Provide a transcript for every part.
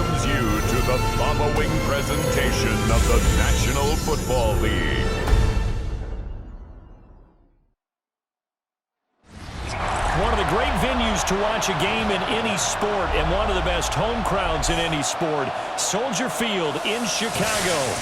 welcomes you to the following presentation of the National Football League. One of the great venues to watch a game in any sport, and one of the best home crowds in any sport, Soldier Field in Chicago.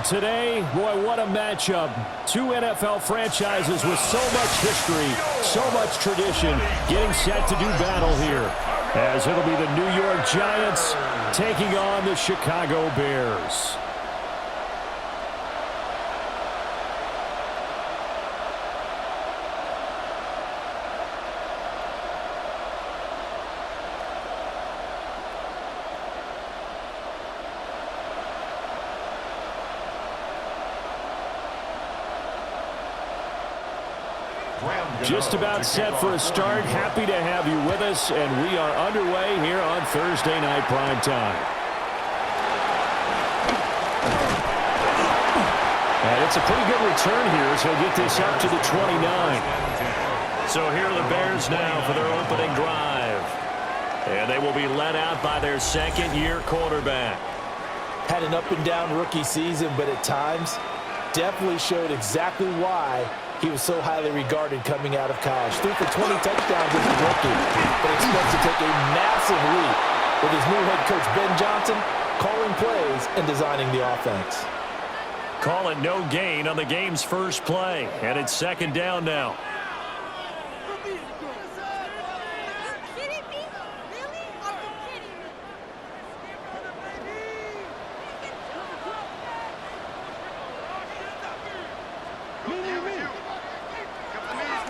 Today, boy, what a matchup. Two NFL franchises with so much history, so much tradition, getting set to do battle here, as it'll be the New York Giants taking on the Chicago Bears. Just about set for a start. Happy to have you with us, and we are underway here on Thursday Night Prime Time. And it's a pretty good return here, so he'll get this up to the 29. So here are the Bears now for their opening drive. And they will be led out by their second-year quarterback. Had an up-and-down rookie season, but at times definitely showed exactly why he was so highly regarded coming out of college. Threw for 20 touchdowns as a rookie, but expects to take a massive leap with his new head coach, Ben Johnson, calling plays and designing the offense. Call it no gain on the game's first play, and it's second down now.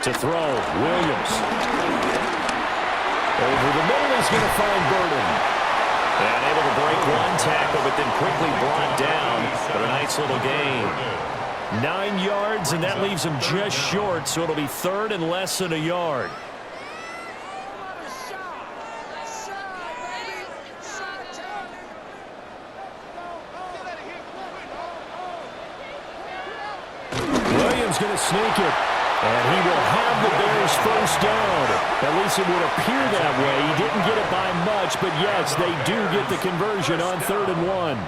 To throw, Williams. Over the middle, he's going to find Burden. And able to break one tackle, but then quickly brought down for a nice little gain. 9 yards, and that leaves him just short, so it'll be third and less than a yard. Williams going to sneak it. And he will have the Bears first down. At least it would appear that way. He didn't get it by much, but yes, they do get the conversion on 3rd and 1.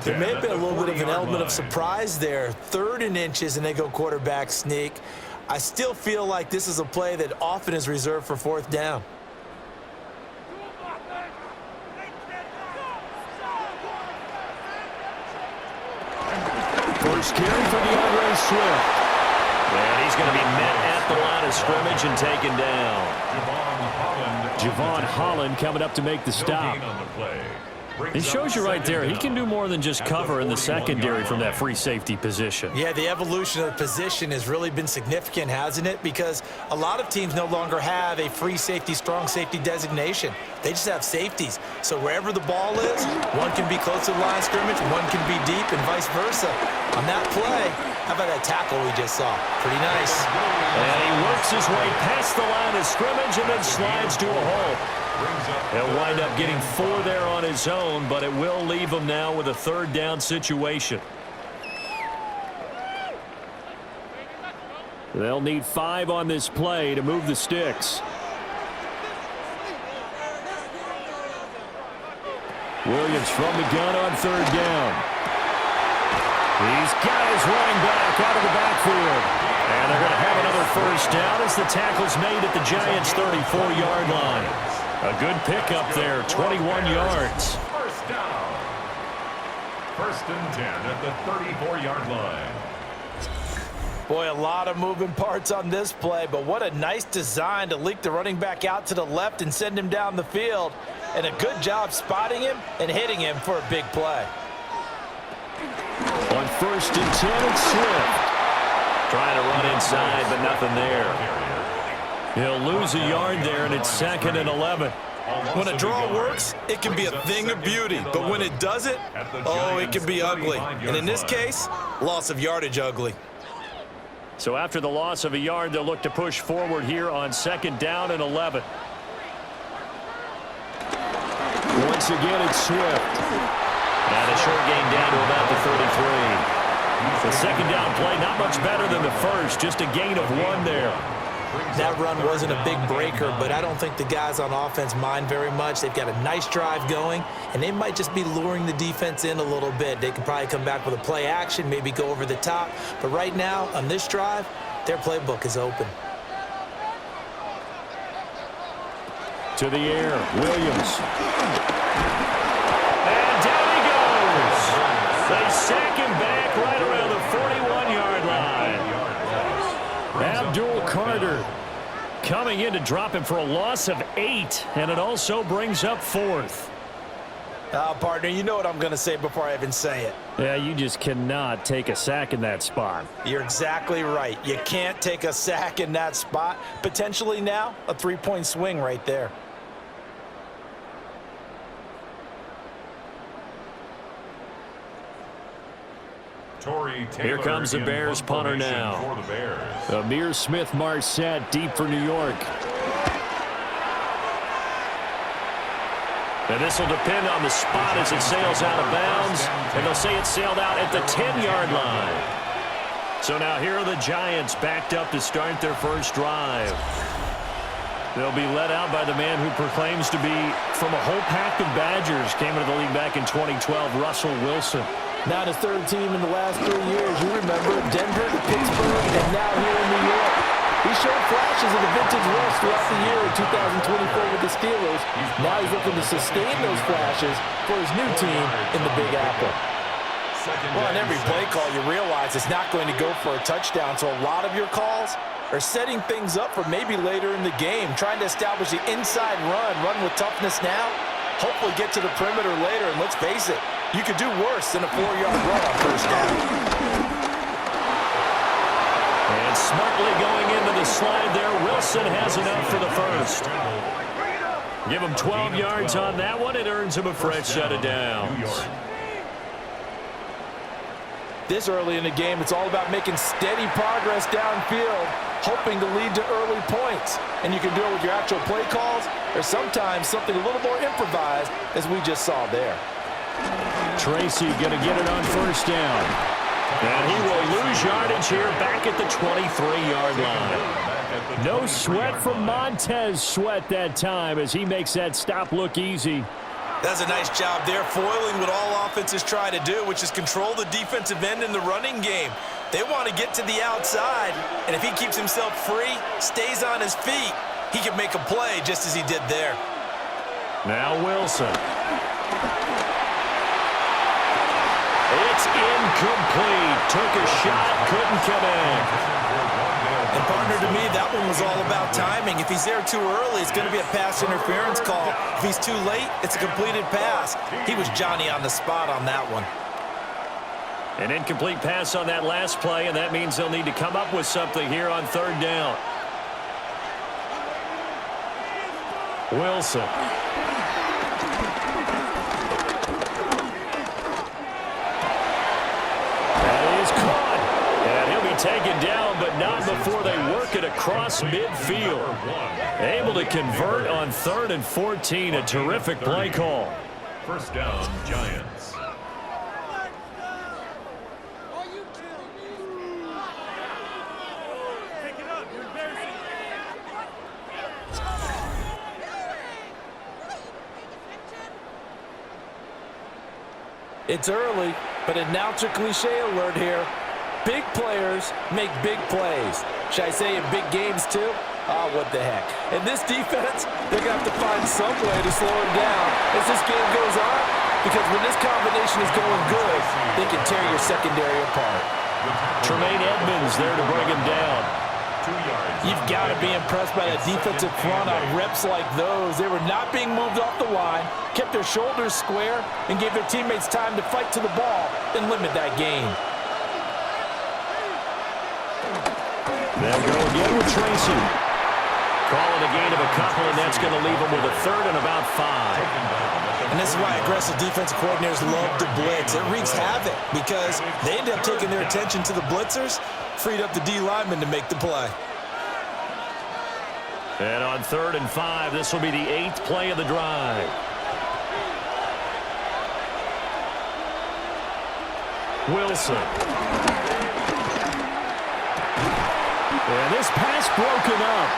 There may have been a little bit of an element of surprise there. 3rd and inches, and they go quarterback sneak. I still feel like this is a play that often is reserved for 4th down. First carry for DeAndre Swift. And he's going to be met at the line of scrimmage and taken down. Javon Holland coming up to make the stop. It shows you right there, he can do more than just cover in the secondary from that free safety position. Yeah, the evolution of the position has really been significant, hasn't it? Because a lot of teams no longer have a free safety, strong safety designation. They just have safeties. So wherever the ball is, one can be close to the line of scrimmage, one can be deep, and vice versa. On that play, how about that tackle we just saw? Pretty nice. And he works his way past the line of scrimmage and then slides to a hole. He'll wind up getting 4 there on his own, but it will leave him now with a 3rd down situation. They'll need 5 on this play to move the sticks. Williams from the gun on 3rd down. He's got his running back out of the backfield. And they're going to have another first down as the tackle's made at the Giants' 34-yard line. A good pickup there, 21 yards. First down. 1st and 10 at the 34-yard line. Boy, a lot of moving parts on this play, but what a nice design to leak the running back out to the left and send him down the field. And a good job spotting him and hitting him for a big play. On 1st and 10, it's Swift. Trying to run inside, but nothing there. He'll lose a yard there, and it's 2nd and 11. When a draw works, it can be a thing of beauty. But when it doesn't, oh, it can be ugly. And in this case, loss of yardage ugly. So after the loss of a yard, they'll look to push forward here on 2nd down and 11. Once again, it's Swift. And a short gain down to about the 33. The 2nd down play, not much better than the first, just a gain of 1 there. That run wasn't a big breaker, but I don't think the guys on offense mind very much. They've got a nice drive going, and they might just be luring the defense in a little bit. They can probably come back with a play action, maybe go over the top. But right now, on this drive, their playbook is open. To the air, Williams. And down he goes. They sack him back right around the 41-yard line. Abdul Carter coming in to drop him for a loss of 8, and it also brings up 4th. Partner, you know what I'm going to say before I even say it. Yeah, you just cannot take a sack in that spot. You're exactly right. You can't take a sack in that spot. Potentially now, a 3-point swing right there. Here comes the Bears punter now. Amir Smith-Marset deep for New York. And this will depend on the spot as it sails out of bounds. And they'll say it sailed out at the 10-yard line. So now here are the Giants backed up to start their first drive. They'll be led out by the man who proclaims to be from a whole pack of Badgers. Came into the league back in 2012, Russell Wilson. Now his third team in the last 3 years. You remember Denver, Pittsburgh, and now here in New York. He showed flashes of the vintage West throughout the year in 2024 with the Steelers. Now he's looking to sustain those flashes for his new team in the Big Apple. Well, on every play call, you realize it's not going to go for a touchdown, so a lot of your calls are setting things up for maybe later in the game, trying to establish the inside run with toughness now, hopefully get to the perimeter later, and let's face it, you could do worse than a 4-yard run on first down. And smartly going into the slide there, Wilson has enough for the first. Give him 12 yards on that one. It earns him a fresh set of downs. This early in the game, it's all about making steady progress downfield, hoping to lead to early points. And you can do it with your actual play calls or sometimes something a little more improvised, as we just saw there. Tracy going to get it on first down. And he will lose yardage here back at the 23-yard line. No sweat from Montez Sweat that time as he makes that stop look easy. That's a nice job there, foiling what all offenses try to do, which is control the defensive end in the running game. They want to get to the outside, and if he keeps himself free, stays on his feet, he can make a play just as he did there. Now Wilson. It's incomplete. Took a shot, couldn't connect. And partner, to me, that one was all about timing. If he's there too early, it's going to be a pass interference call. If he's too late, it's a completed pass. He was Johnny on the spot on that one. An incomplete pass on that last play, and that means they'll need to come up with something here on third down. Wilson. That is caught. And he'll be taken down, but not before they work it across midfield. Able to convert on 3rd and 14. A terrific play call. First down, Giants. It's early, but announcer cliche alert here. Big players make big plays. Should I say in big games too? Oh, what the heck. And this defense, they're going to have to find some way to slow him down as this game goes on, because when this combination is going good, they can tear your secondary apart. Tremaine Edmonds there to bring him down. 2 yards. You've got to be impressed by the defensive front on reps like those. They were not being moved off the line, kept their shoulders square, and gave their teammates time to fight to the ball and limit that gain. They'll go again with Tracy. Calling a gain of a couple, and that's going to leave them with a 3rd and about 5. And this is why aggressive defensive coordinators love to blitz. It wreaks havoc because they end up taking their attention to the blitzers, freed up the D lineman to make the play. And on 3rd and 5, this will be the 8th play of the drive. Wilson. And this pass broken up.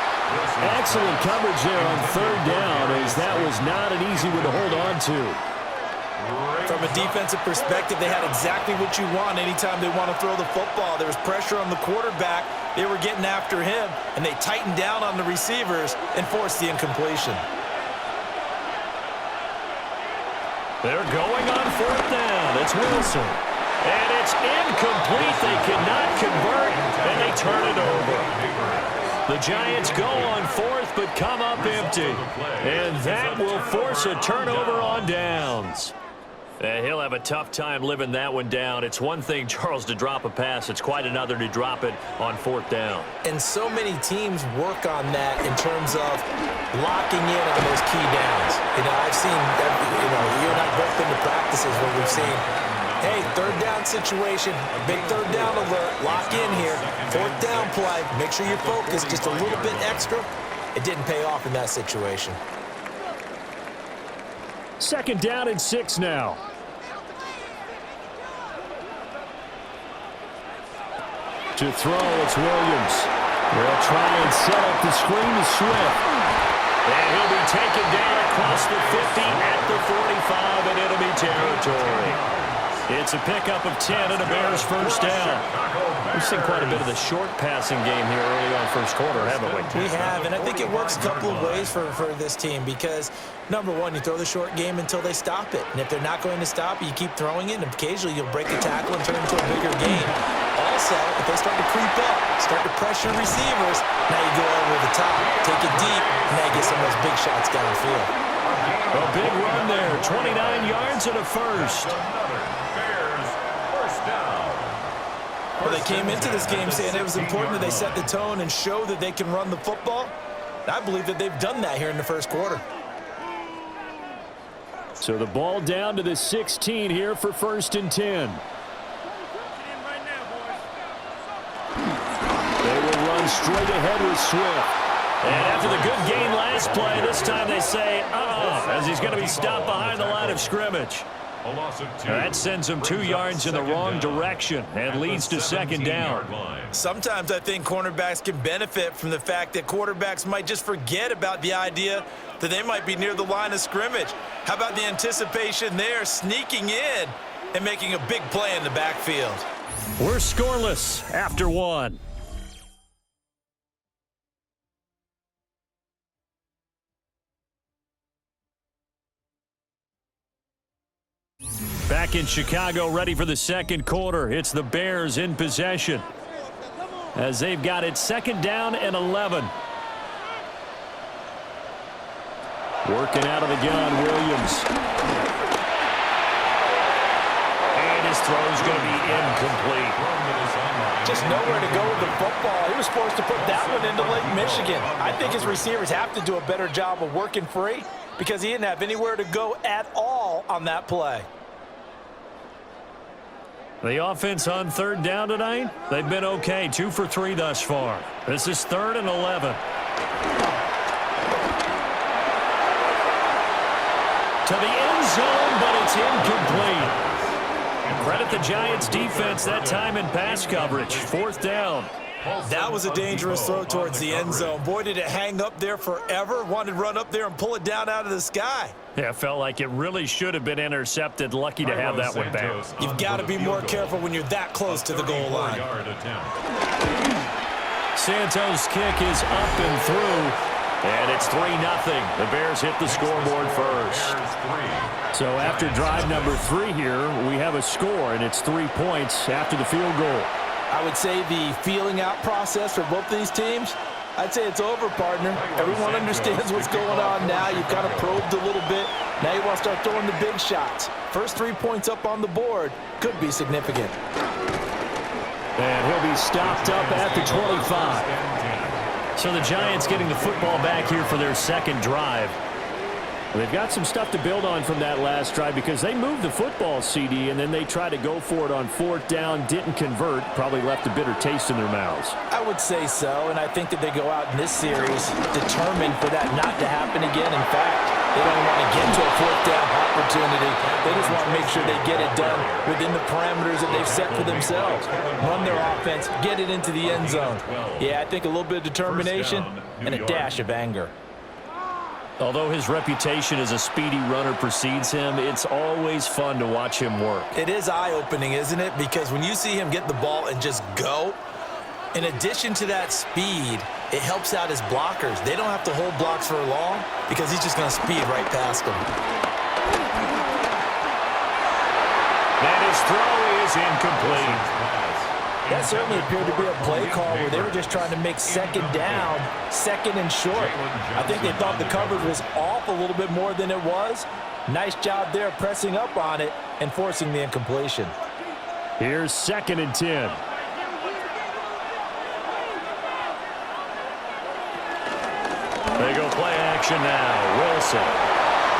Excellent coverage there on third down, as that was not an easy one to hold on to. From a defensive perspective, they had exactly what you want anytime they want to throw the football. There was pressure on the quarterback. They were getting after him, and they tightened down on the receivers and forced the incompletion. They're going on fourth down. It's Wilson. And it's incomplete. They cannot convert, and they turn it over. The Giants go on fourth, but come up empty. And that will force a turnover on downs. He'll have a tough time living that one down. It's one thing, Charles, to drop a pass. It's quite another to drop it on fourth down. And so many teams work on that in terms of locking in on those key downs. I've seen, you and I both been to practices where we've seen, hey, third down situation, big third down alert, lock in here, fourth down play, make sure you're focused just a little bit extra. It didn't pay off in that situation. Second down and 6 now. To throw, it's Williams. They'll try and set up the screen to Swift. And he'll be taken down across the 50 at the 45 in enemy territory. It's a pickup of 10 and a Bears first down. We've seen quite a bit of the short passing game here early on first quarter, haven't we? We have, and I think it works a couple of ways for this team because, number one, you throw the short game until they stop it. And if they're not going to stop it, you keep throwing it, and occasionally you'll break a tackle and turn it into a bigger game. Also, if they start to creep up, start to pressure receivers, now you go over the top, take it deep, and now you get some of those big shots downfield. A big run there, 29 yards and a first. Well, they came into this game saying it was important that they set the tone and show that they can run the football. I believe that they've done that here in the first quarter. So the ball down to the 16 here for first and 10. They will run straight ahead with Swift. And after the good gain last play, this time they say, as he's going to be stopped behind the line of scrimmage. That sends him 2 yards in the wrong direction and leads to second down. Sometimes I think cornerbacks can benefit from the fact that quarterbacks might just forget about the idea that they might be near the line of scrimmage. How about the anticipation there, sneaking in and making a big play in the backfield? We're scoreless after one. Back in Chicago, ready for the second quarter. It's the Bears in possession as they've got it second down and 11. Working out of the gun, Williams. And his throw's going to be incomplete. Just nowhere to go with the football. He was forced to put that one into Lake Michigan. I think his receivers have to do a better job of working free because he didn't have anywhere to go at all on that play. The offense on third down tonight, they've been okay. 2 for 3 thus far. This is 3rd and 11. To the end zone, but it's incomplete. Credit the Giants defense that time in pass coverage. 4th down. That was a dangerous throw towards the end zone. Boy, did it hang up there forever. Wanted to run up there and pull it down out of the sky. Yeah, it felt like it really should have been intercepted. Lucky to have that one back. You've got to be more careful when you're that close to the goal line. Santos' kick is up and through, and it's 3-0. The Bears hit the scoreboard first. So after drive number 3 here, we have a score, and it's 3 points after the field goal. I would say the feeling out process for both these teams, I'd say it's over, partner. Everyone understands what's going on now. You've kind of probed a little bit. Now you want to start throwing the big shots. First 3 points up on the board could be significant. And he'll be stopped up at the 25. So the Giants getting the football back here for their second drive. They've got some stuff to build on from that last drive because they moved the football, CD, and then they tried to go for it on 4th down, didn't convert, probably left a bitter taste in their mouths. I would say so, and I think that they go out in this series determined for that not to happen again. In fact, They don't want to get to a fourth down opportunity. They just want to make sure they get it done within the parameters that they've set for themselves. Run their offense, get it into the end zone. Yeah, I think a little bit of determination and a dash of anger. Although his reputation as a speedy runner precedes him, it's always fun to watch him work. It is eye-opening, isn't it? Because when you see him get the ball and just go, in addition to that speed, it helps out his blockers. They don't have to hold blocks for long because he's just going to speed right past them. And his throw is incomplete. That certainly appeared to be a play call where they were just trying to make second down, second and short. I think they thought the coverage was off a little bit more than it was. Nice job there pressing up on it and forcing the incompletion. Here's 2nd and 10. They go play action now. Wilson.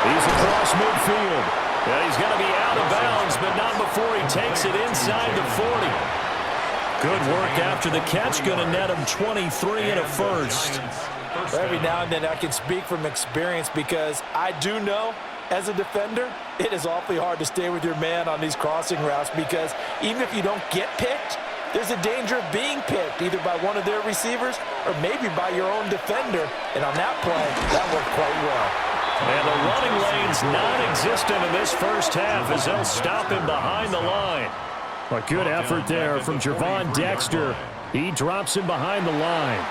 He's across midfield. Yeah, he's going to be out of bounds, but not before he takes it inside the 40. Good work after the catch. Going to net him 23 and a first. Every now and then I can speak from experience because I do know as a defender, it is awfully hard to stay with your man on these crossing routes because even if you don't get picked, there's a danger of being picked either by one of their receivers or maybe by your own defender. And on that play, that worked quite well. And the running lane's non-existent in this first half as they'll stop him behind the line. A good effort there from Javon Dexter. He drops him behind the line.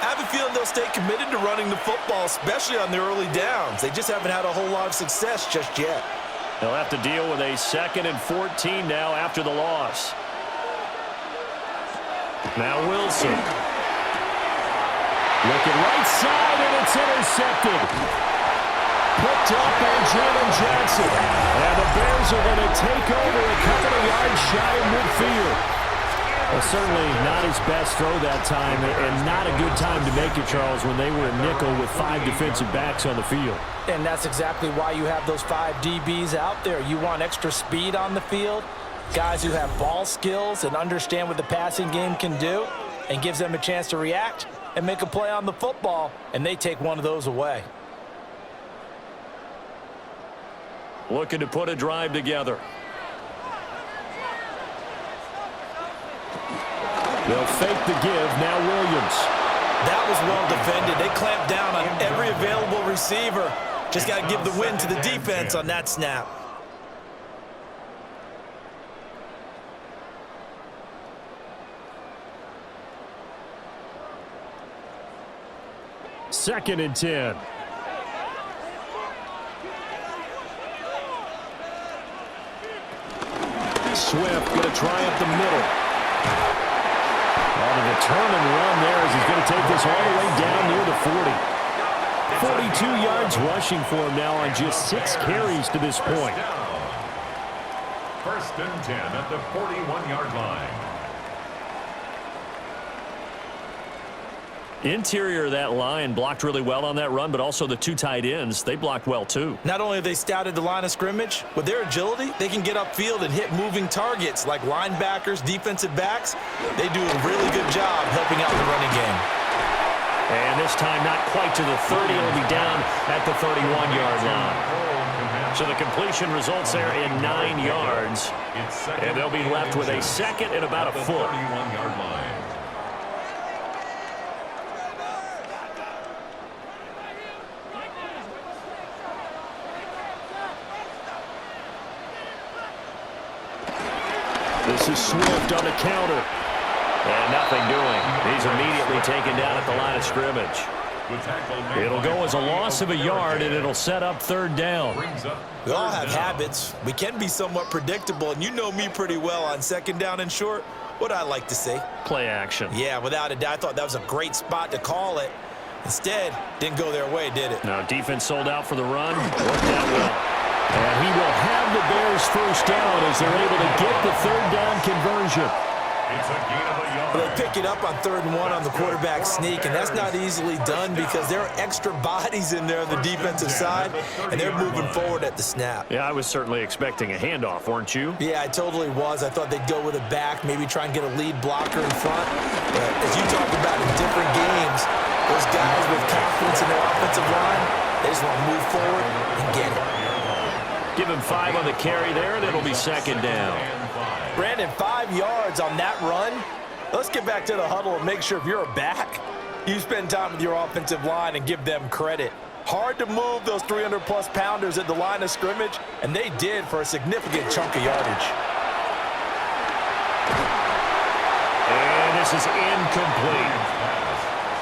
I have a feeling they'll stay committed to running the football, especially on their early downs. They just haven't had a whole lot of success just yet. They'll have to deal with a 2nd and 14 now after the loss. Now Wilson. Looking right side, and it's intercepted. Picked up by Jalen Johnson. And the Bears are going to take over a couple of yards shy of midfield. Well, certainly not his best throw that time, and not a good time to make it, Charles, when they were a nickel with 5 defensive backs on the field. And that's exactly why you have those 5 DBs out there. You want extra speed on the field, guys who have ball skills and understand what the passing game can do, and gives them a chance to react and make a play on the football, and they take one of those away. Looking to put a drive together. They'll fake the give. Now Williams. That was well defended. They clamped down on every available receiver. Just got to give the win to the defense on that snap. Second and 10. Swift going to try up the middle. On a determined run there as he's going to take this all the way down near the 40. 42 yards rushing for him now on just 6 carries to this point. 1st and 10 at the 41-yard line. Interior of that line blocked really well on that run, but also the 2 tight ends, they blocked well too. Not only have they scouted the line of scrimmage, with their agility, they can get upfield and hit moving targets like linebackers, defensive backs. They do a really good job helping out the running game. And this time not quite to the 30. It'll be down at the 31-yard line. So the completion results there in 9 yards. And they'll be left with a 2nd and about a foot. 31-yard line. This is Swift on the counter. And nothing doing. He's immediately taken down at the line of scrimmage. It'll go as a loss of a yard, and it'll set up 3rd down. We all have habits. We can be somewhat predictable, and you know me pretty well on 2nd down and short. What I like to say? Play action. Yeah, without a doubt. I thought that was a great spot to call it. Instead, didn't go their way, did it? Now, defense sold out for the run. Worked out well. And he will have the Bears 1st down as they're able to get the 3rd down conversion. They pick it up on 3rd and 1 on the quarterback sneak, and that's not easily done because there are extra bodies in there on the defensive side, and they're moving forward at the snap. Yeah, I was certainly expecting a handoff, weren't you? Yeah, I totally was. I thought they'd go with a back, maybe try and get a lead blocker in front. But as you talked about in different games, those guys with confidence in their offensive line, They just want to move forward and get it. Give him 5 on the carry there, and it'll be second down. Brandon, 5 yards on that run. Let's get back to the huddle and make sure if you're a back, you spend time with your offensive line and give them credit. Hard to move those 300-plus pounders at the line of scrimmage, and they did for a significant chunk of yardage. And this is incomplete.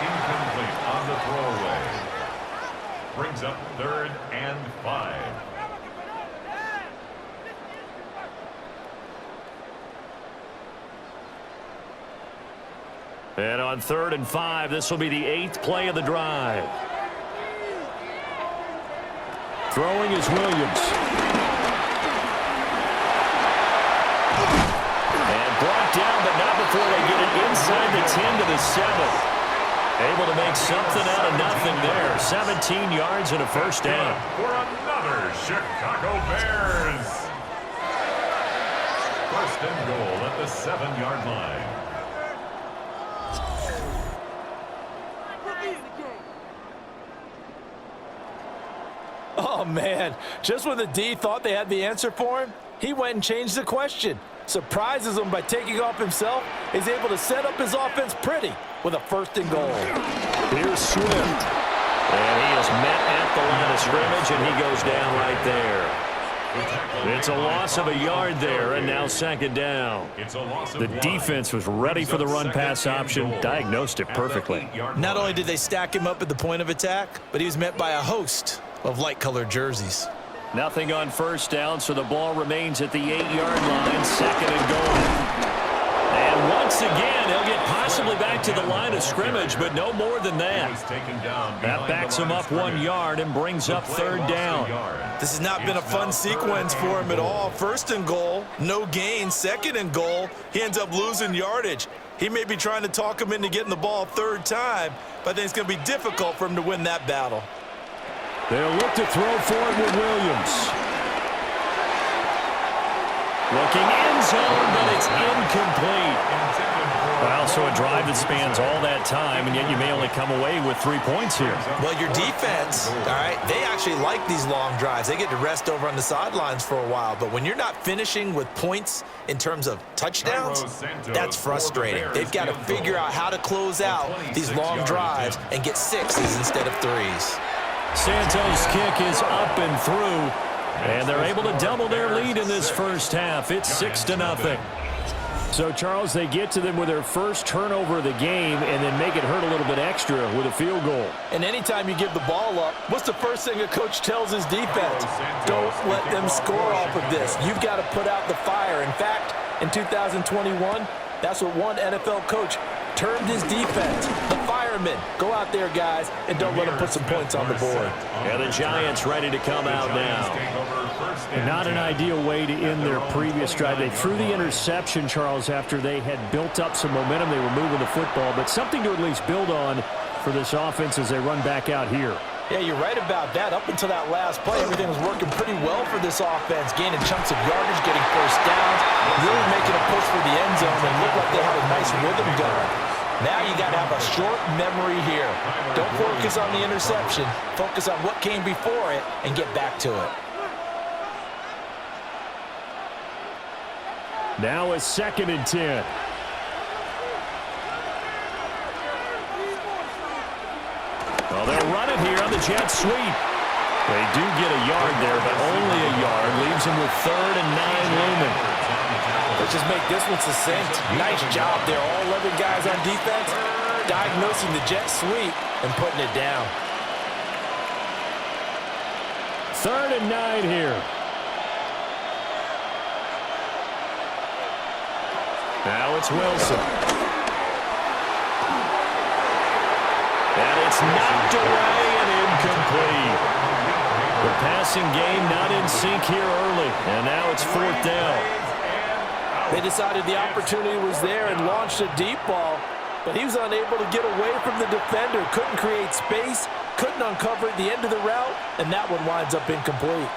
Incomplete on the throwaway. Brings up 3rd and 5. And on 3rd and 5, this will be the 8th play of the drive. Throwing is Williams. And brought down, but not before they get it inside the 10 to the 7. Able to make something out of nothing there. 17 yards and a first down. For another Chicago Bears. 1st and goal at the 7-yard line. Oh, man. Just when the D thought they had the answer for him, he went and changed the question. Surprises him by taking off himself. He's able to set up his offense pretty with a 1st and goal. Here's Swift. And he is met at the line of scrimmage, and he goes down right there. It's a loss of a yard there, and now 2nd down. The defense was ready for the run-pass option, diagnosed it perfectly. Not only did they stack him up at the point of attack, but he was met by a host of light-colored jerseys. Nothing on 1st down, so the ball remains at the 8-yard line, 2nd and goal. And once again, he'll get possibly back to the line of scrimmage, but no more than that. That backs him up 1 yard and brings up 3rd down. This has not been a fun sequence for him at all. 1st and goal, no gain. 2nd and goal, he ends up losing yardage. He may be trying to talk him into getting the ball 3rd time, but I think it's going to be difficult for him to win that battle. They'll look to throw for it with Williams. Looking end zone, but it's incomplete. Well, so a drive that spans all that time, and yet you may only come away with 3 points here. Well, your defense, all right, they actually like these long drives. They get to rest over on the sidelines for a while, but when you're not finishing with points in terms of touchdowns, that's frustrating. They've got to figure out how to close out these long drives and get 6s instead of 3s. Santos' kick is up and through, and they're able to double their lead in this first half. It's 6-0. So, Charles, they get to them with their first turnover of the game and then make it hurt a little bit extra with a field goal. And anytime you give the ball up, what's the first thing a coach tells his defense? Don't let them score off of this. You've got to put out the fire. In fact, in 2021, that's what one NFL coach termed his defense, the firemen. Go out there, guys, and don't let them put some points on the board. And the Giants ready to come out now. Not an ideal way to end their previous drive. They threw the interception, Charles, after they had built up some momentum. They were moving the football, but something to at least build on for this offense as they run back out here. Yeah, you're right about that. Up until that last play, everything was working pretty well for this offense, gaining chunks of yardage, getting first downs, really making a push for the end zone, and looked like they had a nice rhythm going. Now you got to have a short memory here. Don't focus on the interception. Focus on what came before it and get back to it. Now it's 2nd and 10. Well, they'll run it here on the jet sweep. They do get a yard there, but only a yard. Leaves them with 3rd and 9 looming. Let's just make this one succinct. Nice job there. All 11 guys on defense diagnosing the jet sweep and putting it down. 3rd and 9 here. Now it's Wilson. And it's knocked away and incomplete. The passing game not in sync here early. And now it's 4th down. They decided the opportunity was there and launched a deep ball, but he was unable to get away from the defender. Couldn't create space, couldn't uncover at the end of the route, and that one winds up incomplete.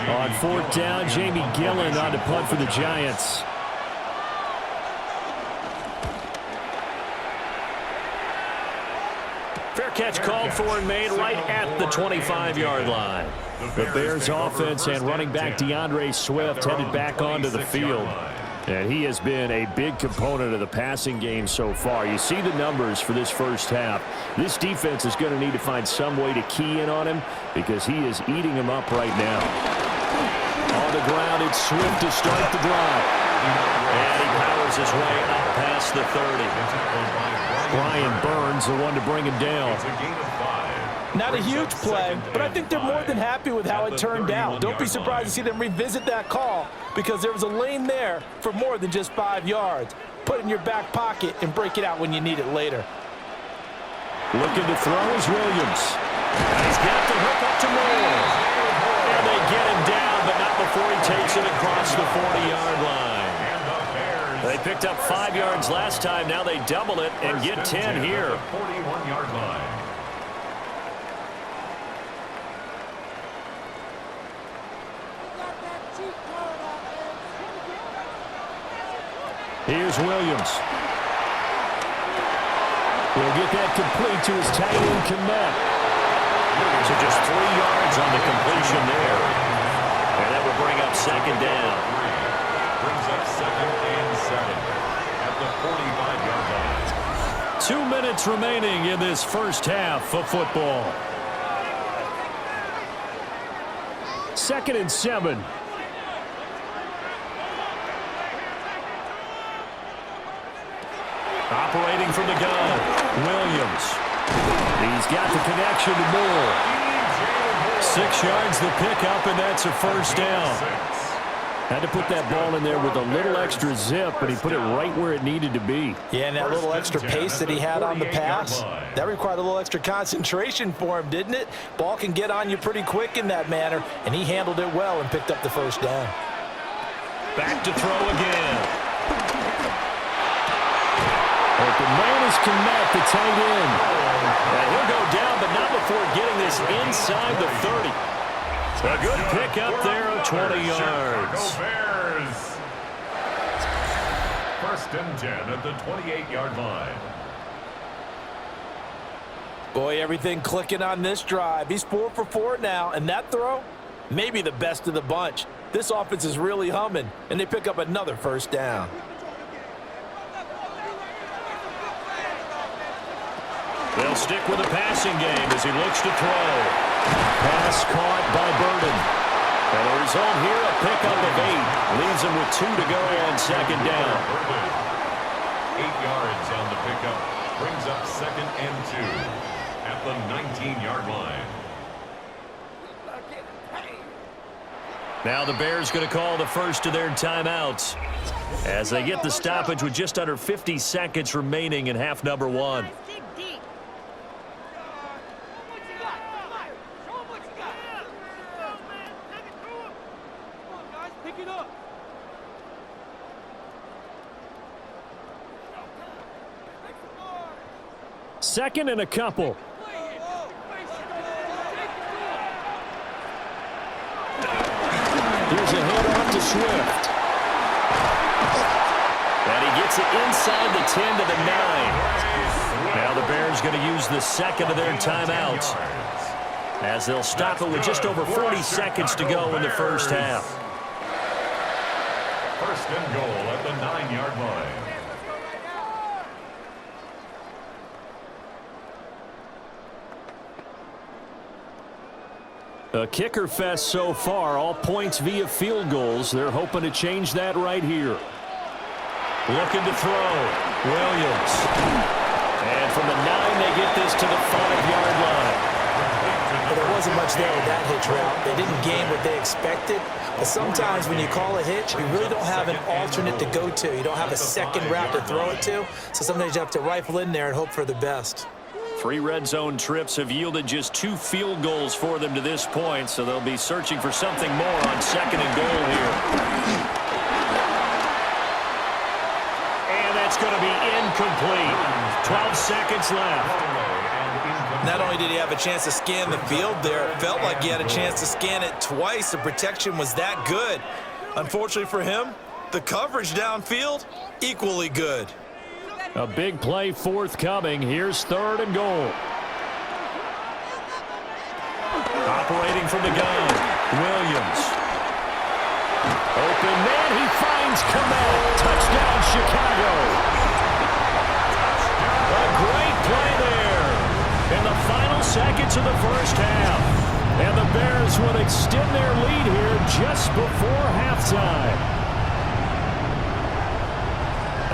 On 4th down, Jamie Gillen on to punt for the Giants. Fair catch called for and made right at the 25-yard line. The Bears offense and running back DeAndre Swift headed back onto the field. And he has been a big component of the passing game so far. You see the numbers for this first half. This defense is going to need to find some way to key in on him because he is eating him up right now. On the ground, it's Swift to start the drive. And he powers his way up past the 30. Brian Burns, the one to bring him down. Not a huge play, but I think they're more than happy with how it turned out. Don't be surprised to see them revisit that call because there was a lane there for more than just 5 yards. Put it in your back pocket and break it out when you need it later. Looking to throw is Williams. And he's got the hook up to Moore. And they get him down, but not before he takes it across the 40-yard line. They picked up 5 yards last time. Now they double it and get 10 here. 41-yard line. Here's Williams. He'll get that complete to his tight end, Kmet. So just 3 yards on the completion there. And that will bring up second down. Brings up 2nd and 7 at the 45-yard line. 2 minutes remaining in this first half of football. 2nd and 7. Operating from the gun, Williams. He's got the connection to Moore. 6 yards the pickup, and that's a first down. Had to put that ball in there with a little extra zip, but he put it right where it needed to be. Yeah, and that little extra pace that he had on the pass, that required a little extra concentration for him, didn't it? Ball can get on you pretty quick in that manner, and he handled it well and picked up the first down. Back to throw again. Open man is Kmet, the tight end. He'll go down, but not before getting this inside the 30. A good pickup there of 20 yards. Bears. 1st and 10 at the 28-yard line. Boy, everything clicking on this drive. He's 4 for 4 now, and that throw, maybe the best of the bunch. This offense is really humming, and they pick up another first down. They'll stick with the passing game as he looks to throw. Pass caught by Burden. And the result here, a pickup of 8. Leaves him with 2 to go on second down. 8 yards on the pickup. Brings up 2nd and 2 at the 19-yard line. Now the Bears going to call the first of their timeouts as they get the stoppage with just under 50 seconds remaining in half number 1. Second and a couple. Here's a handoff to Swift. And he gets it inside the 10 to the 9. Now the Bears going to use the second of their timeouts as they'll stop it with just over 40 seconds to go in the first half. 1st and goal at the 9-yard line. A kicker fest so far, all points via field goals. They're hoping to change that right here. Looking to throw, Williams. And from the 9, they get this to the 5-yard line. But there wasn't much there with that hitch route. They didn't gain what they expected. But sometimes when you call a hitch, you really don't have an alternate to go to. You don't have a second route to throw it to. So sometimes you have to rifle in there and hope for the best. 3 red zone trips have yielded just 2 field goals for them to this point, so they'll be searching for something more on second and goal here. And that's going to be incomplete. 12 seconds left. Not only did he have a chance to scan the field there, it felt like he had a chance to scan it twice. The protection was that good. Unfortunately for him, the coverage downfield, equally good. A big play forthcoming. Here's 3rd and goal. Separating from the gun, Williams. Open man, he finds Komet. Touchdown, Chicago. A great play there. In the final seconds of the first half. And the Bears will extend their lead here just before halftime.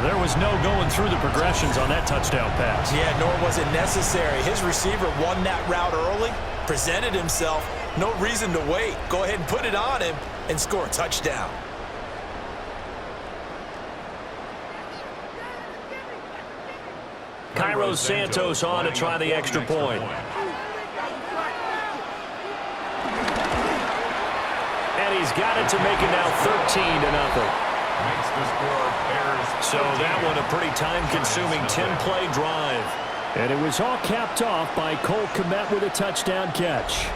There was no going through the progressions on that touchdown pass. Yeah, nor was it necessary. His receiver won that route early, presented himself. No reason to wait. Go ahead and put it on him and score a touchdown. Cairo Santos on to try the extra point. And he's got it to make it now 13-0. Makes the score Bears. So that one a pretty time-consuming 10-play drive. And it was all capped off by Cole Kmet with a touchdown catch.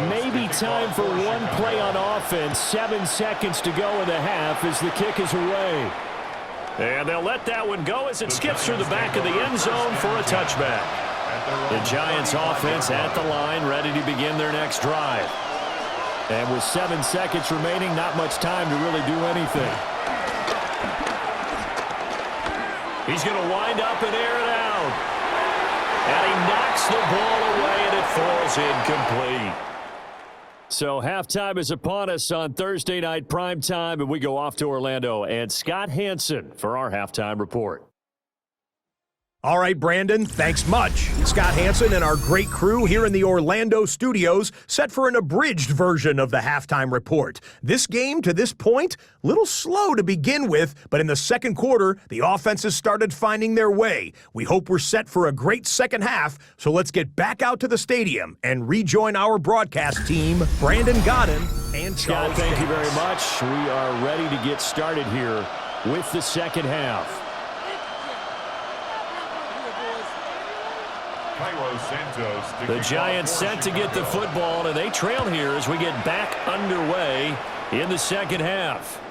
Maybe time for one play on offense. 7 seconds to go in the half as the kick is away. And they'll let that one go as it skips through the back of the end zone for a touchback. The Giants offense at the line, ready to begin their next drive. And with 7 seconds remaining, not much time to really do anything. He's going to wind up and air it out. And he knocks the ball away, and it falls incomplete. So halftime is upon us on Thursday night primetime, and we go off to Orlando. And Scott Hansen for our halftime report. All right, Brandon, thanks much. Scott Hansen and our great crew here in the Orlando studios set for an abridged version of the halftime report. This game, to this point, a little slow to begin with, but in the second quarter, the offenses started finding their way. We hope we're set for a great second half, so let's get back out to the stadium and rejoin our broadcast team, Brandon Godden and Charlie. Scott, thank you very much. We are ready to get started here with the second half. The Giants set to get the football, and they trail here as we get back underway in the second half.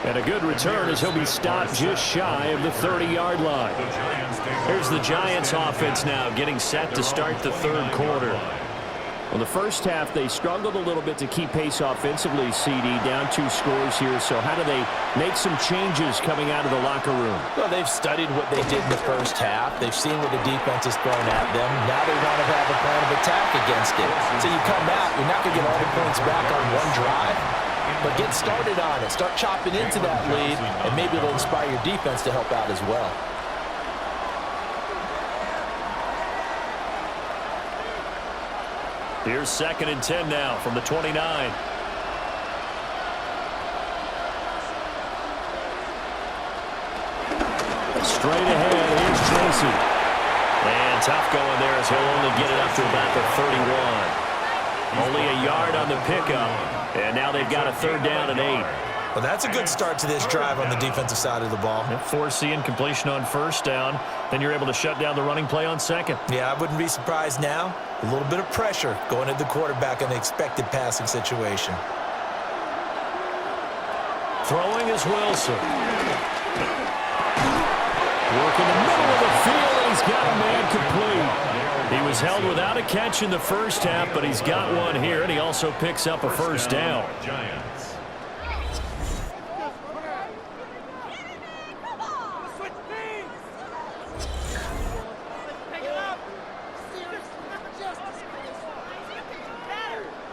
And a good return as he'll be stopped just shy of the 30-yard line. Here's the Giants offense now getting set to start the third quarter. Well, the first half, they struggled a little bit to keep pace offensively, CD, down 2 scores here. So how do they make some changes coming out of the locker room? Well, they've studied what they did in the first half. They've seen what the defense has thrown at them. Now they want to have a plan of attack against it. So you come out, you're not going to get all the points back on one drive, but get started on it. Start chopping into that lead, and maybe it'll inspire your defense to help out as well. Here's 2nd and 10 now from the 29. Straight ahead, here's Tracy. And tough going there as he'll only get it up to about the 31. Only a yard on the pickup, and now they've got a 3rd down and 8. Well, that's a good start to this drive on the defensive side of the ball. Force the incompletion on 1st down. Then you're able to shut down the running play on 2nd. Yeah, I wouldn't be surprised now. A little bit of pressure going at the quarterback in an expected passing situation. Throwing is Wilson. Working the middle of the field, and he's got a man complete. He was held without a catch in the first half, but he's got one here, and he also picks up a 1st down.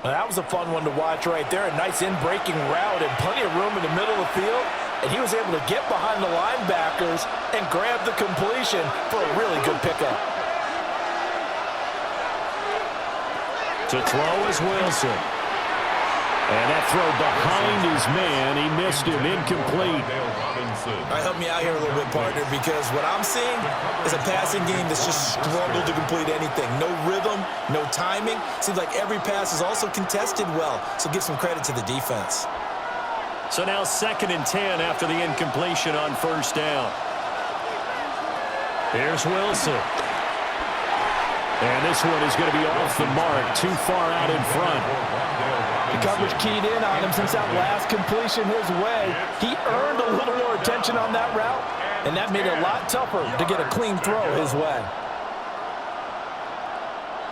Well, that was a fun one to watch right there. A nice in-breaking route and plenty of room in the middle of the field. And he was able to get behind the linebackers and grab the completion for a really good pickup. To throw is Wilson. And that throw behind his man. He missed him. Incomplete. All right, help me out here a little bit, partner, because what I'm seeing is a passing game that's just struggled to complete anything. No rhythm, no timing. Seems like every pass is also contested well, so give some credit to the defense. So now 2nd and 10 after the incompletion on 1st down. Here's Wilson. And this one is going to be off the mark, too far out in front. The coverage keyed in on him since that last completion his way. He earned a little more attention on that route, and that made it a lot tougher to get a clean throw his way.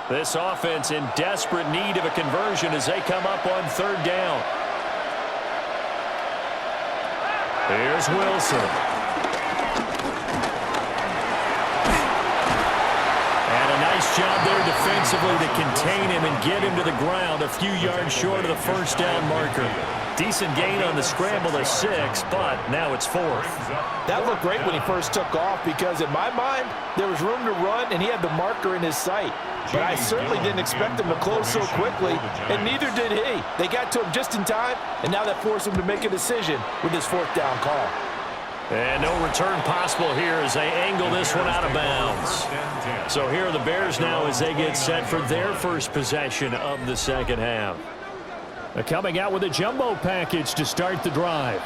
This offense in desperate need of a conversion as they come up on third down. Here's Wilson. And a nice job there defensively to contain him and get him to the ground a few yards short of the first down marker. Decent gain on the scramble to 6, but now it's 4th. That looked great when he first took off because in my mind, there was room to run and he had the marker in his sight. But I certainly didn't expect him to close so quickly, and neither did he. They got to him just in time, and now that forced him to make a decision with his 4th down call. And no return possible here as they angle this one out of bounds. So here are the Bears now as they get set for their first possession of the second half. They're coming out with a jumbo package to start the drive.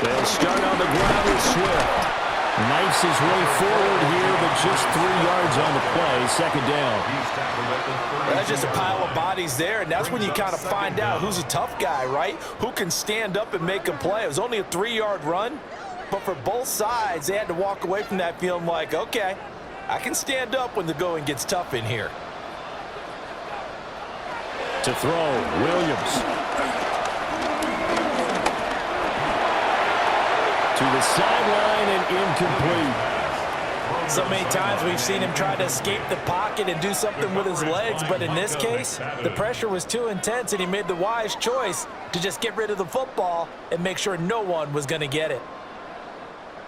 They'll start on the ground with Swift. Knifes his way forward here, but just 3 yards on the play, second down. That's just a pile of bodies there, and that's when you kind of find out who's a tough guy, right? Who can stand up and make a play. It was only a 3-yard run, but for both sides, they had to walk away from that feeling like, okay, I can stand up when the going gets tough in here. To throw, Williams. To the sideline and incomplete. So many times we've seen him try to escape the pocket and do something with his legs, but in this case, the pressure was too intense and he made the wise choice to just get rid of the football and make sure no one was going to get it.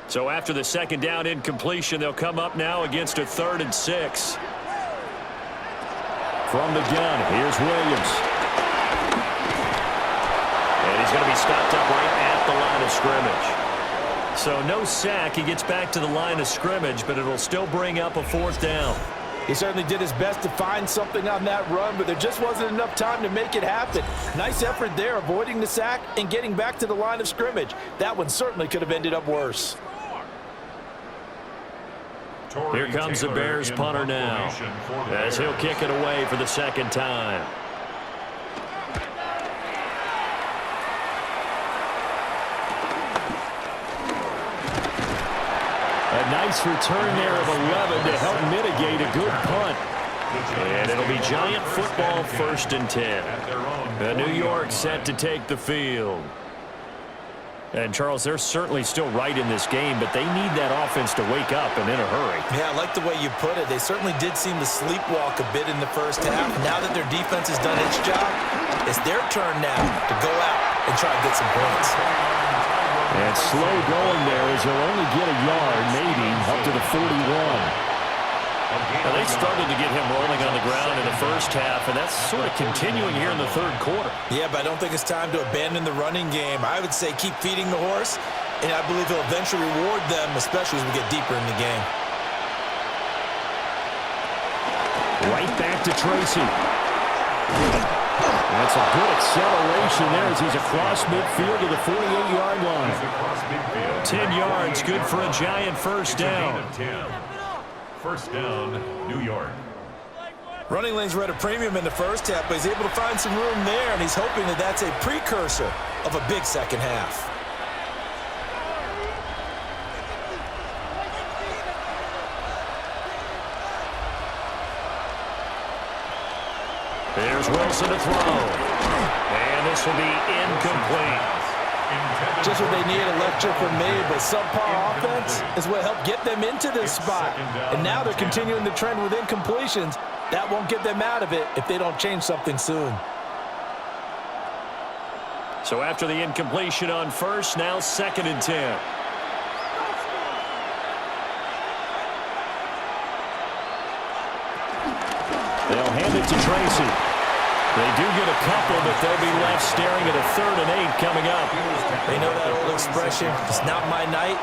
So after the second down incompletion, they'll come up now against a 3rd and 6. From the gun, here's Williams. And he's going to be stopped up right at the line of scrimmage. So no sack. He gets back to the line of scrimmage, but it'll still bring up a 4th down. He certainly did his best to find something on that run, but there just wasn't enough time to make it happen. Nice effort there, avoiding the sack and getting back to the line of scrimmage. That one certainly could have ended up worse. Here comes the Bears punter now, as he'll kick it away for the second time. A nice return there of 11 to help mitigate a good punt. And it'll be Giant football, 1st and 10. The New York set to take the field. And, Charles, they're certainly still right in this game, but they need that offense to wake up and in a hurry. Yeah, I like the way you put it. They certainly did seem to sleepwalk a bit in the first half. Now that their defense has done its job, it's their turn now to go out and try to get some points. And slow going there as he'll only get a yard, maybe, up to the 41. Now, they struggled to get him rolling on the ground in the first half, and that's sort of continuing here in the 3rd quarter. Yeah, but I don't think it's time to abandon the running game. I would say keep feeding the horse, and I believe he'll eventually reward them, especially as we get deeper in the game. Right back to Tracy. That's a good acceleration there as he's across midfield to the 48-yard line. 10 yards, good for a Giant 1st down. 1st down, New York. Running lanes were at a premium in the first half, but he's able to find some room there, and he's hoping that that's a precursor of a big second half. There's Wilson to throw. And this will be incomplete. Just what they needed, a lecture from me, but subpar offense is what helped get them into this spot. And now they're continuing the trend with incompletions. That won't get them out of it if they don't change something soon. So after the incompletion on 1st, now 2nd and 10. They'll hand it to Tracy. They do get a couple, but they'll be left staring at a 3rd and 8 coming up. They know that old expression, it's not my night.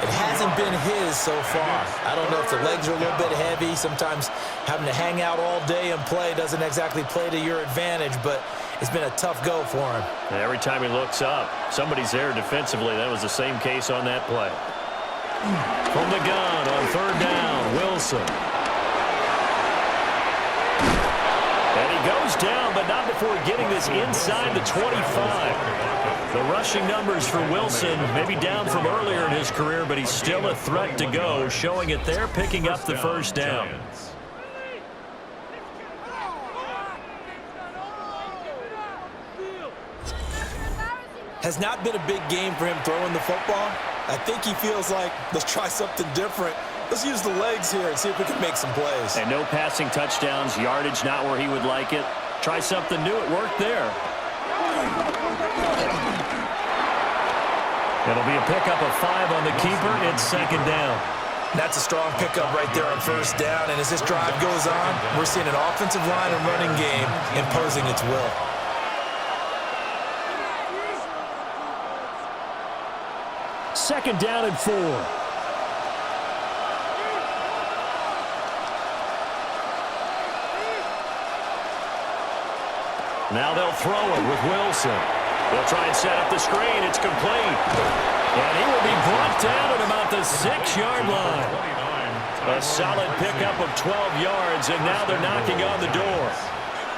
It hasn't been his so far. I don't know if the legs are a little bit heavy. Sometimes having to hang out all day and play doesn't exactly play to your advantage, but it's been a tough go for him. And every time he looks up, somebody's there defensively. That was the same case on that play. From the gun on 3rd down, Wilson. And he goes down, but not before getting this inside the 25. The rushing numbers for Wilson, maybe down from earlier in his career, but he's still a threat to go, showing it there, picking up the first down. Has not been a big game for him throwing the football. I think he feels like, let's try something different. Let's use the legs here and see if we can make some plays. And no passing touchdowns, yardage not where he would like it. Try something new, it worked there. It'll be a pickup of 5 on the keeper. It's second down. That's a strong pickup right there on first down. And as this drive goes on, we're seeing an offensive line and running game imposing its will. Second down and 4. Now they'll throw it with Wilson. They'll try and set up the screen. It's complete. And he will be brought down at about the 6-yard line. A solid pickup of 12 yards, and now they're knocking on the door.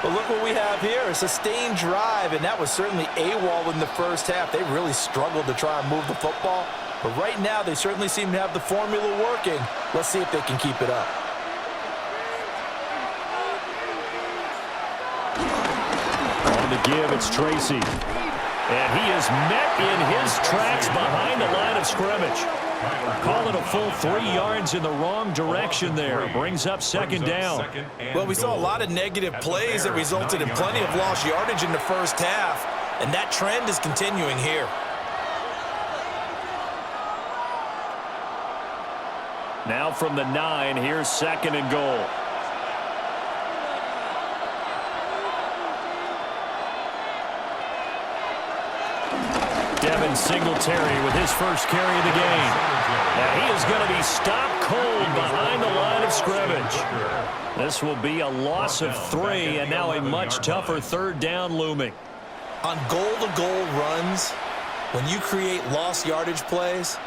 But look what we have here, a sustained drive, and that was certainly AWOL in the first half. They really struggled to try and move the football. But right now, they certainly seem to have the formula working. Let's see if they can keep it up. On the give, it's Tracy. And he is met in his tracks behind the line of scrimmage. Call it a full 3 yards in the wrong direction there. Brings up second down. Well, we saw a lot of negative plays that resulted in plenty of lost yardage in the first half, and that trend is continuing here. Now from the 9, here's second and goal. Devin Singletary with his first carry of the game. And he is going to be stopped cold behind the line of scrimmage. This will be a loss of 3, and now a much tougher third down looming. On goal-to-goal runs, when you create lost yardage plays,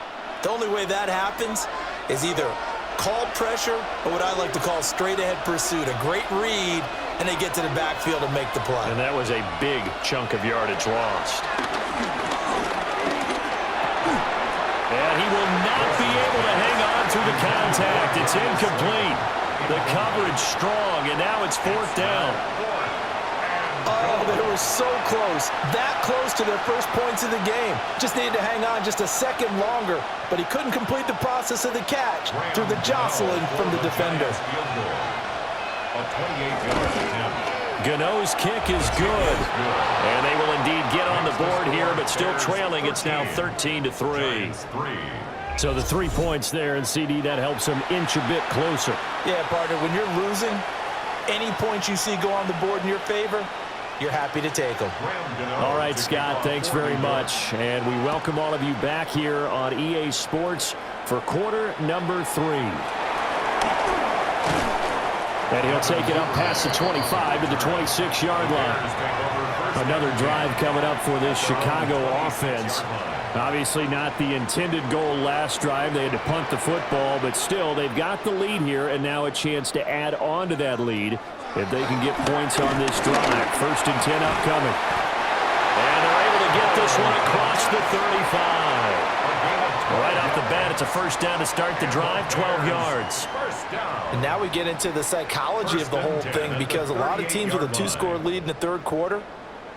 the only way that happens is either called pressure or what I like to call straight-ahead pursuit. A great read, and they get to the backfield and make the play. And that was a big chunk of yardage lost. And he will not be able to hang on through the contact. It's incomplete. The coverage strong, and now it's fourth down. Oh, they were so close. That close to their first points of the game. Just needed to hang on just a second longer, but he couldn't complete the process of the catch through the jostling from the defender. A 28-yard attempt. Gano's kick is good. And they will indeed get on the board here, but still trailing. It's now 13-3. So the 3 points there, and CD, that helps them inch a bit closer. Yeah, partner, when you're losing, any points you see go on the board in your favor, you're happy to take them. All right, Scott, thanks very much. And we welcome all of you back here on EA Sports for quarter number 3. And he'll take it up past the 25 to the 26-yard line. Another drive coming up for this Chicago offense. Obviously not the intended goal last drive. They had to punt the football, but still they've got the lead here, and now a chance to add on to that lead if they can get points on this drive. First and 10 upcoming. And they're able to get this one across the 35. Right off the bat, it's a first down to start the drive, 12 yards. And now we get into the psychology of the whole thing, because a lot of teams with a 2-score lead in the third quarter,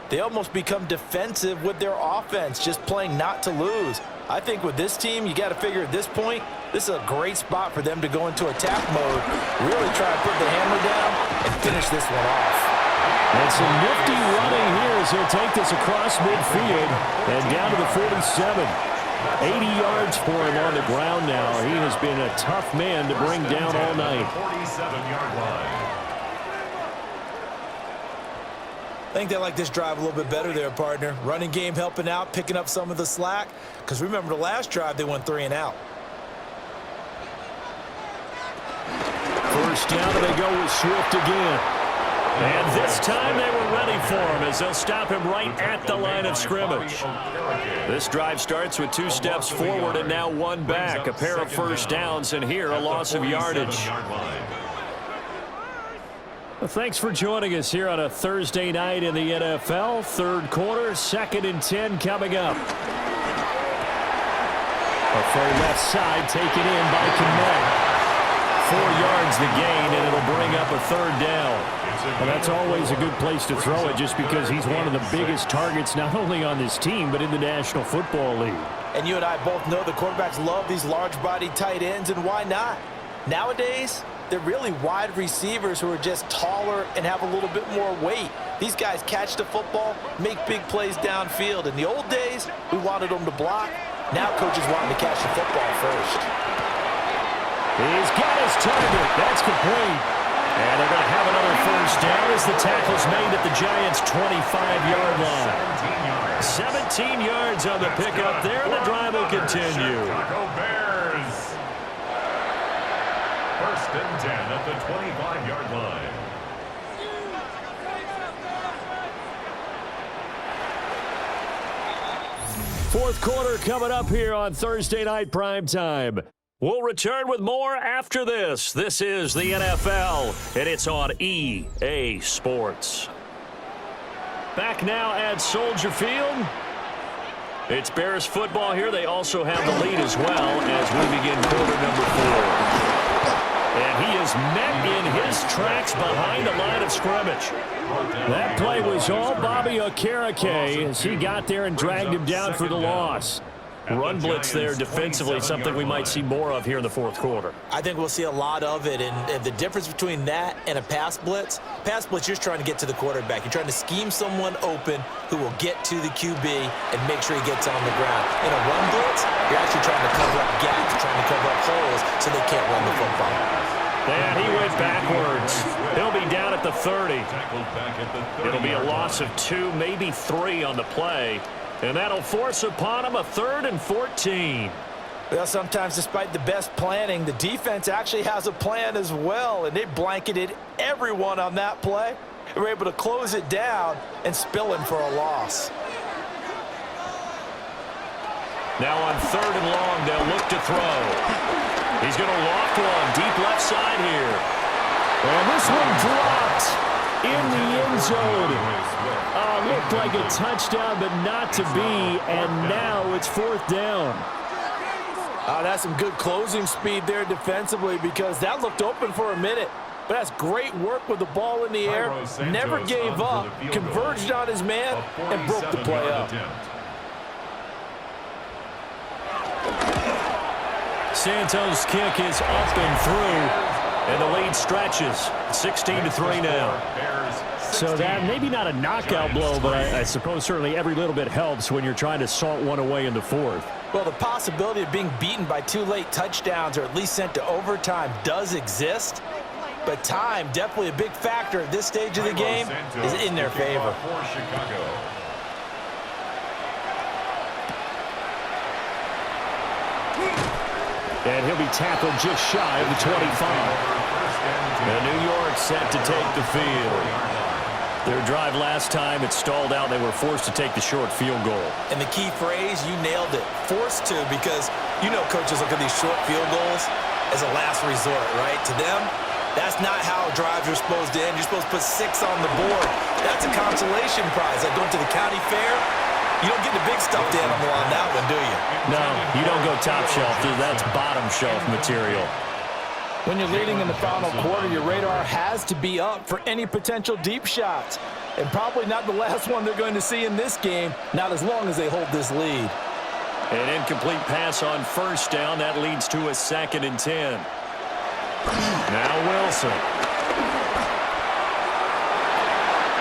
they almost become defensive with their offense, just playing not to lose. I think with this team, you got to figure at this point, this is a great spot for them to go into attack mode, really try to put the hammer down and finish this one off. And some nifty running here as he'll take this across midfield and down to the 47. 80 yards for him on the ground now. He has been a tough man to bring down all night. 47-yard line. I think they like this drive a little bit better there, partner. Running game helping out, picking up some of the slack. Because remember the last drive, they went 3 and out. First down, and they go with Swift again. And this time they were ready for him as they'll stop him right at the line of scrimmage. This drive starts with 2 steps forward and now 1 back. A pair of first downs, and here a loss of yardage. Well, thanks for joining us here on a Thursday night in the NFL. Third quarter, 2nd and 10 coming up. A full left side taken in by Kmet. 4 yards the gain, and it'll bring up a third down. And that's always a good place to throw it just because he's one of the biggest targets not only on this team but in the National Football League. And you and I both know the quarterbacks love these large-bodied tight ends, and why not? Nowadays, they're really wide receivers who are just taller and have a little bit more weight. These guys catch the football, make big plays downfield. In the old days, we wanted them to block. Now coaches want them to catch the football first. He's got his target. That's complete. And they're going to have another first down as the tackle's made at the Giants' 25-yard line. 17 yards on the pickup there, and the drive will continue. Bears. First and 10 at the 25-yard line. Fourth quarter coming up here on Thursday Night Primetime. We'll return with more after this. This is the NFL, and it's on EA Sports. Back now at Soldier Field. It's Bears football here. They also have the lead as well as we begin quarter number 4. And he is met in his tracks behind the line of scrimmage. That play was all Bobby Okereke as he got there and dragged him down for the loss. Run blitz there defensively, something we might see more of here in the fourth quarter. I think we'll see a lot of it, and the difference between that and a pass blitz, you're just trying to get to the quarterback. You're trying to scheme someone open who will get to the QB and make sure he gets on the ground. In a run blitz, you're actually trying to cover up gaps, trying to cover up holes so they can't run the football. And he went backwards. He'll be down at the 30. It'll be a loss of 2, maybe 3 on the play. And that'll force upon him a 3rd and 14. Well, sometimes despite the best planning, the defense actually has a plan as well, and they blanketed everyone on that play. They were able to close it down and spill in for a loss. Now on 3rd and long, they'll look to throw. He's going to loft one deep left side here. And this one dropped in the end zone. Looked like a touchdown, but not to be, and now it's 4th down. That's some good closing speed there defensively because that looked open for a minute. But that's great work with the ball in the air. Never gave up, converged on his man, and broke the play up. Santos' kick is up and through, and the lead stretches. 16-3 now. So that maybe not a knockout blow, but I suppose certainly every little bit helps when you're trying to salt one away in the 4th. Well, the possibility of being beaten by 2 late touchdowns or at least sent to overtime does exist, but time, definitely a big factor at this stage of the game, is in their favor. And he'll be tackled just shy of the 25. And New York set to take the field. Their drive last time, it stalled out. They were forced to take the short field goal. And the key phrase, you nailed it, forced to, because you know coaches look at these short field goals as a last resort, right? To them, that's not how drives are supposed to end. You're supposed to put 6 on the board. That's a consolation prize. Like going to the county fair, you don't get the big stuffed animal on that one, do you? No, you don't go top shelf, dude. That's bottom shelf material. When you're leading in the final quarter, your radar has to be up for any potential deep shots. And probably not the last one they're going to see in this game, not as long as they hold this lead. An incomplete pass on first down. That leads to a 2nd and 10. Now Wilson.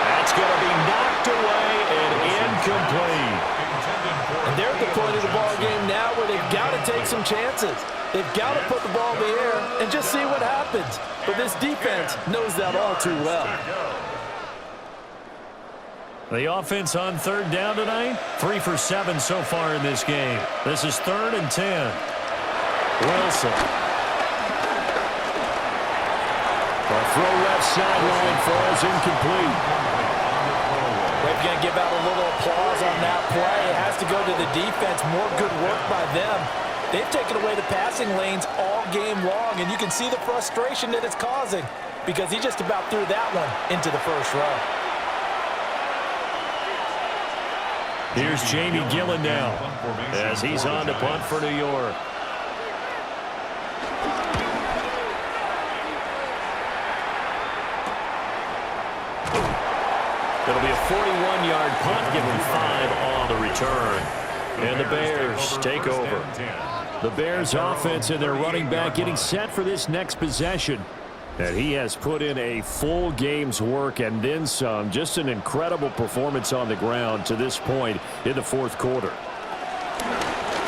That's going to be knocked away and incomplete. And they're at the point of the ball game now where they've got to take some chances. They've got to put the ball in the air and just see what happens. But this defense knows that all too well. The offense on 3rd down tonight, 3 for 7 so far in this game. This is 3rd and 10. Wilson. A throw left sideline falls incomplete. We're going to give out a little applause on that play. It has to go to the defense. More good work by them. They've taken away the passing lanes all game long, and you can see the frustration that it's causing. because he just about threw that one into the first row. Here's Jamie Gillen now as he's on to punt for New York. It'll be a 41-yard punt, giving 5 on the return. And the Bears take over. The Bears offense and their running back getting set for this next possession. And he has put in a full game's work and then some. Just an incredible performance on the ground to this point in the fourth quarter.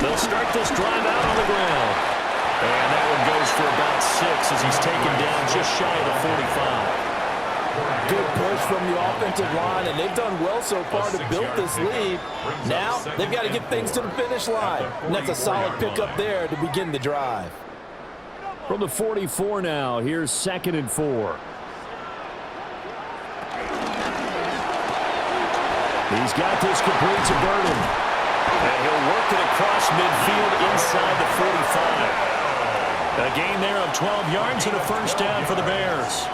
They'll start this drive out on the ground. And that one goes for about 6 as he's taken down just shy of the 45. Good push from the offensive line, and they've done well so far to build this lead. Now they've got to get things to the finish line. And that's a solid pickup there to begin the drive. From the 44 now, here's 2nd and 4. He's got this complete to Burton. And he'll work it across midfield inside the 45. A gain there of 12 yards and a first down for the Bears.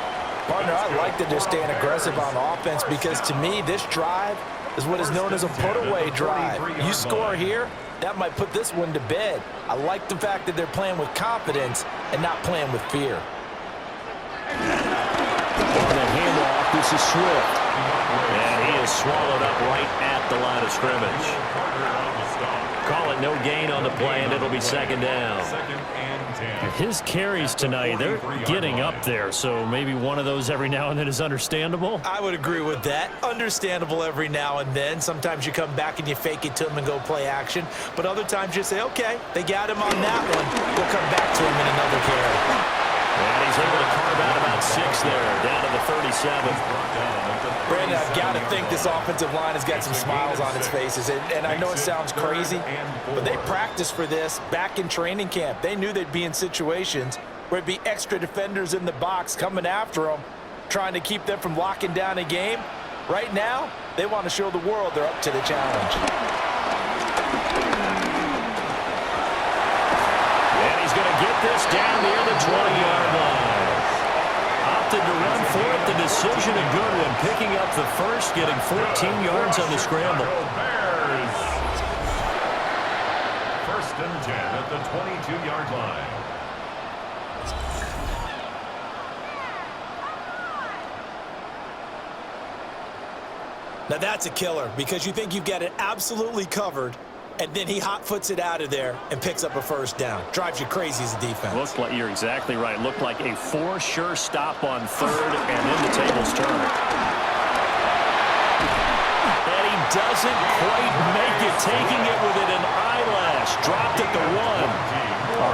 Partner, I like that they're staying aggressive on offense because to me, this drive is what is known as a put-away drive. You score here, that might put this one to bed. I like the fact that they're playing with confidence and not playing with fear. On the handoff, this is Swift. And he is swallowed up right at the line of scrimmage. Call it no gain on the play, and it'll be 2nd down. His carries tonight, they're getting up there, so maybe one of those every now and then is understandable. I would agree with that. Understandable every now and then. Sometimes you come back and you fake it to him and go play action. But other times you say, okay, they got him on that one. We'll come back to him in another carry. And he's able to carve out about 6 there, down to the 37. Brandon, I've got to think this offensive line has got some smiles on its faces. And I know it sounds crazy, but they practiced for this back in training camp. They knew they'd be in situations where it'd be extra defenders in the box coming after them, trying to keep them from locking down a game. Right now, they want to show the world they're up to the challenge. And he's going to get this down near the 20-yard line. Opted to run for it. The decision a good one. Picking up the first, getting 14 yards on the scramble. Bears. 1st and 10 at the 22-yard line. Now that's a killer because you think you've got it absolutely covered, and then he hot-foots it out of there and picks up a first down. Drives you crazy as a defense. Looks like you're exactly right. Looked like a for-sure stop on 3rd, and then the tables turn. And he doesn't quite make it, taking it within an eyelash. Dropped at the 1.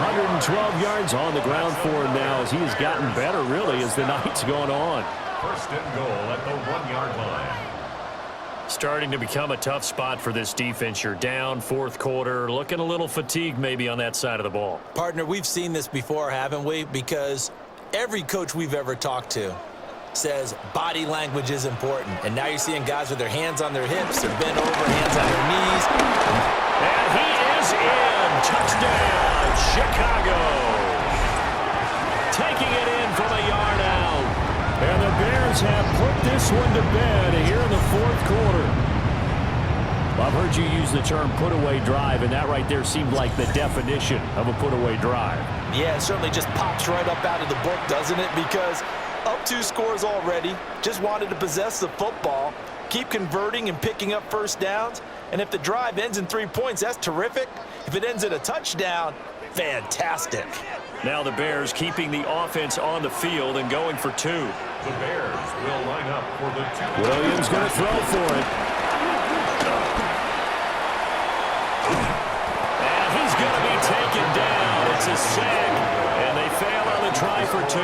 112 yards on the ground for him now as he has gotten better, really, as the night's gone on. 1st and goal at the 1-yard line. Starting to become a tough spot for this defense. You're down 4th quarter, looking a little fatigued maybe on that side of the ball. Partner, we've seen this before, haven't we? Because every coach we've ever talked to says body language is important. And now you're seeing guys with their hands on their hips, they're bent over, hands on their knees. And he is in. Touchdown, Chicago. Taking it in from a yard out. And the Bears have put this one to bed here in the 4th quarter. Well, I've heard you use the term put-away drive, and that right there seemed like the definition of a put-away drive. Yeah, it certainly just pops right up out of the book, doesn't it? Because up 2 scores already, just wanted to possess the football, keep converting and picking up first downs. And if the drive ends in 3 points, that's terrific. If it ends in a touchdown, fantastic. Now the Bears keeping the offense on the field and going for 2. The Bears will line up for the 2. Williams going to throw for it. And he's going to be taken down. It's a sack, and they fail on the try for 2.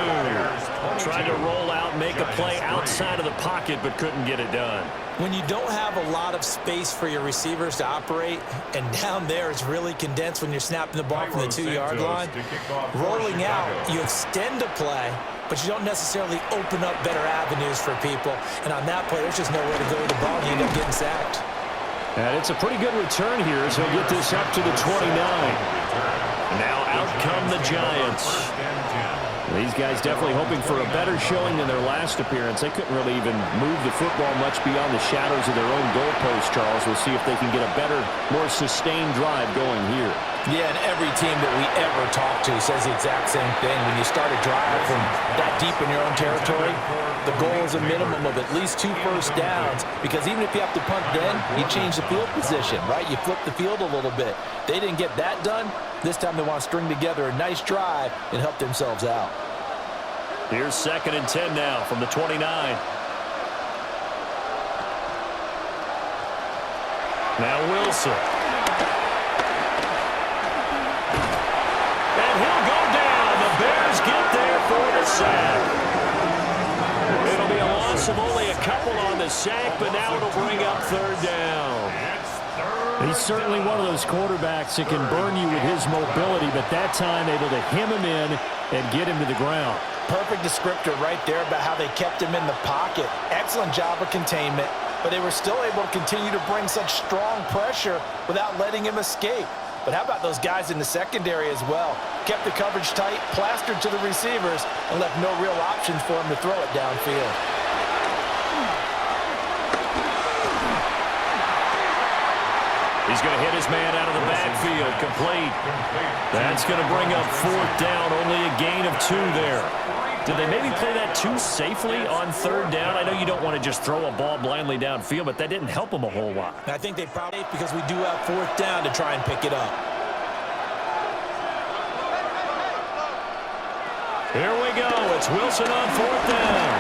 Tried to roll out, make a play outside of the pocket, but couldn't get it done. When you don't have a lot of space for your receivers to operate, and down there it's really condensed when you're snapping the ball from the 2-yard line, rolling out, you extend a play, but you don't necessarily open up better avenues for people. And on that play, there's just nowhere to go with the ball, and you end up getting sacked. And it's a pretty good return here as he'll get this up to the 29. Now out come the Giants. These guys definitely hoping for a better showing than their last appearance. They couldn't really even move the football much beyond the shadows of their own goalpost, Charles. We'll see if they can get a better, more sustained drive going here. Yeah, and every team that we ever talk to says the exact same thing. When you start a drive from that deep in your own territory, the goal is a minimum of at least 2 first downs, because even if you have to punt then, you change the field position, right? You flip the field a little bit. They didn't get that done. This time they want to string together a nice drive and help themselves out. Here's 2nd and 10 now from the 29. Now Wilson. And he'll go down. The Bears get there for the sack. It'll be a loss of only a couple on the sack, but now it'll bring up 3rd down. He's certainly one of those quarterbacks that can burn you with his mobility, but that time able to hem him in and get him to the ground. Perfect descriptor right there about how they kept him in the pocket. Excellent job of containment, but they were still able to continue to bring such strong pressure without letting him escape. But how about those guys in the secondary as well? Kept the coverage tight, plastered to the receivers, and left no real options for him to throw it downfield. He's going to hit his man out of the backfield. Complete. That's going to bring up 4th down. Only a gain of 2 there. Did they maybe play that too safely on 3rd down? I know you don't want to just throw a ball blindly downfield, but that didn't help them a whole lot. I think they probably, because we do have 4th down to try and pick it up. Here we go. It's Wilson on 4th down.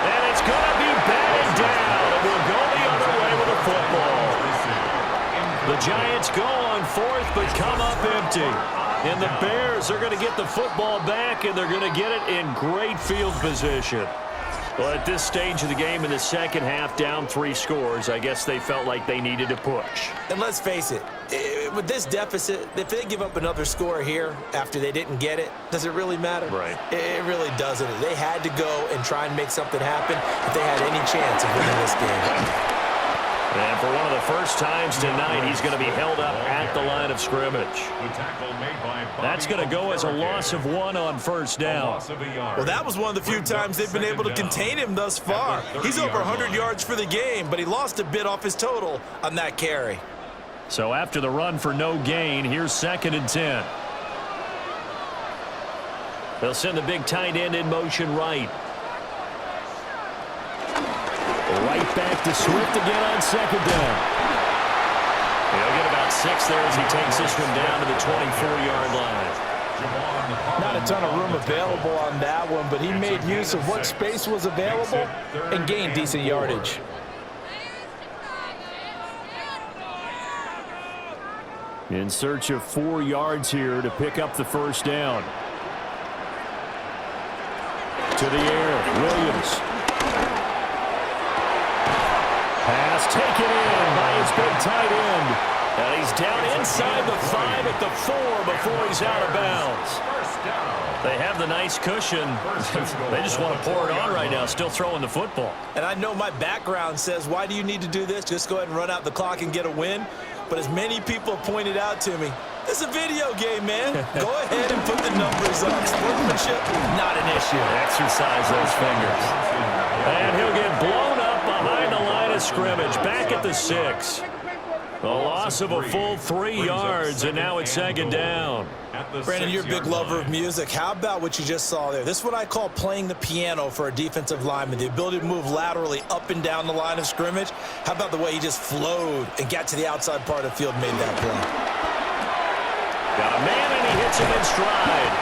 And it's going to be batted down. It will go the other way with the football. The Giants go on 4th, but come up empty. And the Bears are going to get the football back, and they're going to get it in great field position. Well, at this stage of the game in the second half, down 3 scores, I guess they felt like they needed to push. And let's face it, with this deficit, if they give up another score here after they didn't get it, does it really matter? Right. It really doesn't. They had to go and try and make something happen if they had any chance of winning this game. And for one of the first times tonight, he's going to be held up at the line of scrimmage. That's going to go as a loss of 1 on 1st down. Well, that was one of the few times they've been able to contain him thus far. He's over 100 yards for the game, but he lost a bit off his total on that carry. So after the run for no gain, here's 2nd and 10. They'll send the big tight end in motion right. Right back to Swift again on 2nd down. He'll get about 6 there as he takes this one down to the 24-yard line. Not a ton of room available on that one, but he made use of what space was available and gained decent yardage. In search of 4 yards here to pick up the 1st down. To the air, Williams. Pass taken in by his big tight end. And he's down inside the 5 at the 4 before he's out of bounds. They have the nice cushion. They just want to pour it on right now, still throwing the football. And I know my background says, why do you need to do this? Just go ahead and run out the clock and get a win. But as many people have pointed out to me, this is a video game, man. Go ahead and put the numbers up. Sportsmanship, not an issue. Exercise those fingers. And he'll get blown up behind the line of scrimmage, back at the 6. A loss of a full 3 yards, and now it's 2nd down. Brandon, you're a big lover of music. How about what you just saw there? This is what I call playing the piano for a defensive lineman, the ability to move laterally up and down the line of scrimmage. How about the way he just flowed and got to the outside part of the field and made that play? Got a man, and he hits him in stride.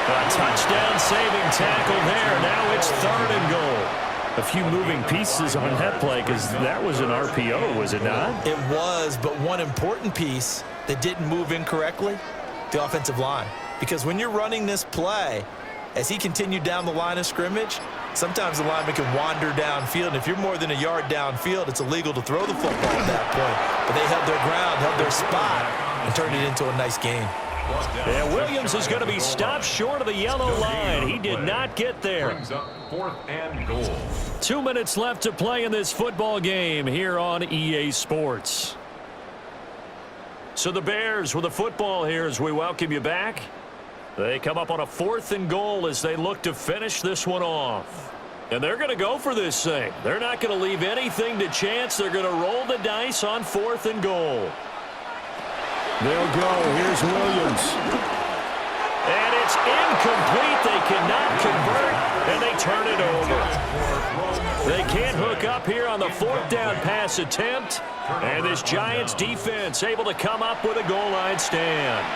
A touchdown-saving tackle there. Now it's 3rd and goal. A few moving pieces on that play, because that was an RPO, was it not? It was, but one important piece that didn't move incorrectly, the offensive line. Because when you're running this play, as he continued down the line of scrimmage, sometimes the lineman can wander downfield. And if you're more than a yard downfield, it's illegal to throw the football at that point. But they held their ground, held their spot, and turned it into a nice game. And Williams is going to be stopped short of the yellow line. He did not get there. 4th and goal. 2 minutes left to play in this football game here on EA Sports. So the Bears with the football here as we welcome you back. They come up on a 4th and goal as they look to finish this one off. And they're going to go for this thing. They're not going to leave anything to chance. They're going to roll the dice on 4th and goal. They'll go. Here's Williams. And it's incomplete. They cannot convert, and they turn it over. They can't hook up here on the 4th down pass attempt. And this Giants defense able to come up with a goal line stand.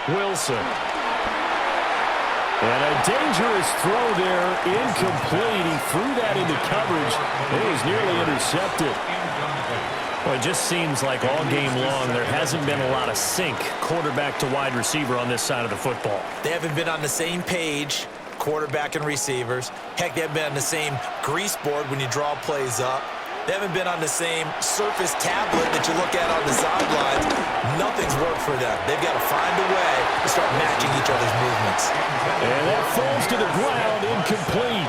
Wilson. And a dangerous throw there, incomplete. He threw that into coverage. It was nearly intercepted. Well, it just seems like all game long there hasn't been a lot of sync quarterback to wide receiver on this side of the football. They haven't been on the same page, quarterback and receivers. Heck, they haven't been on the same grease board when you draw plays up. They haven't been on the same surface tablet that you look at on the sidelines. Nothing's worked for them. They've got to find a way to start matching each other's movements. And that falls to the ground, incomplete.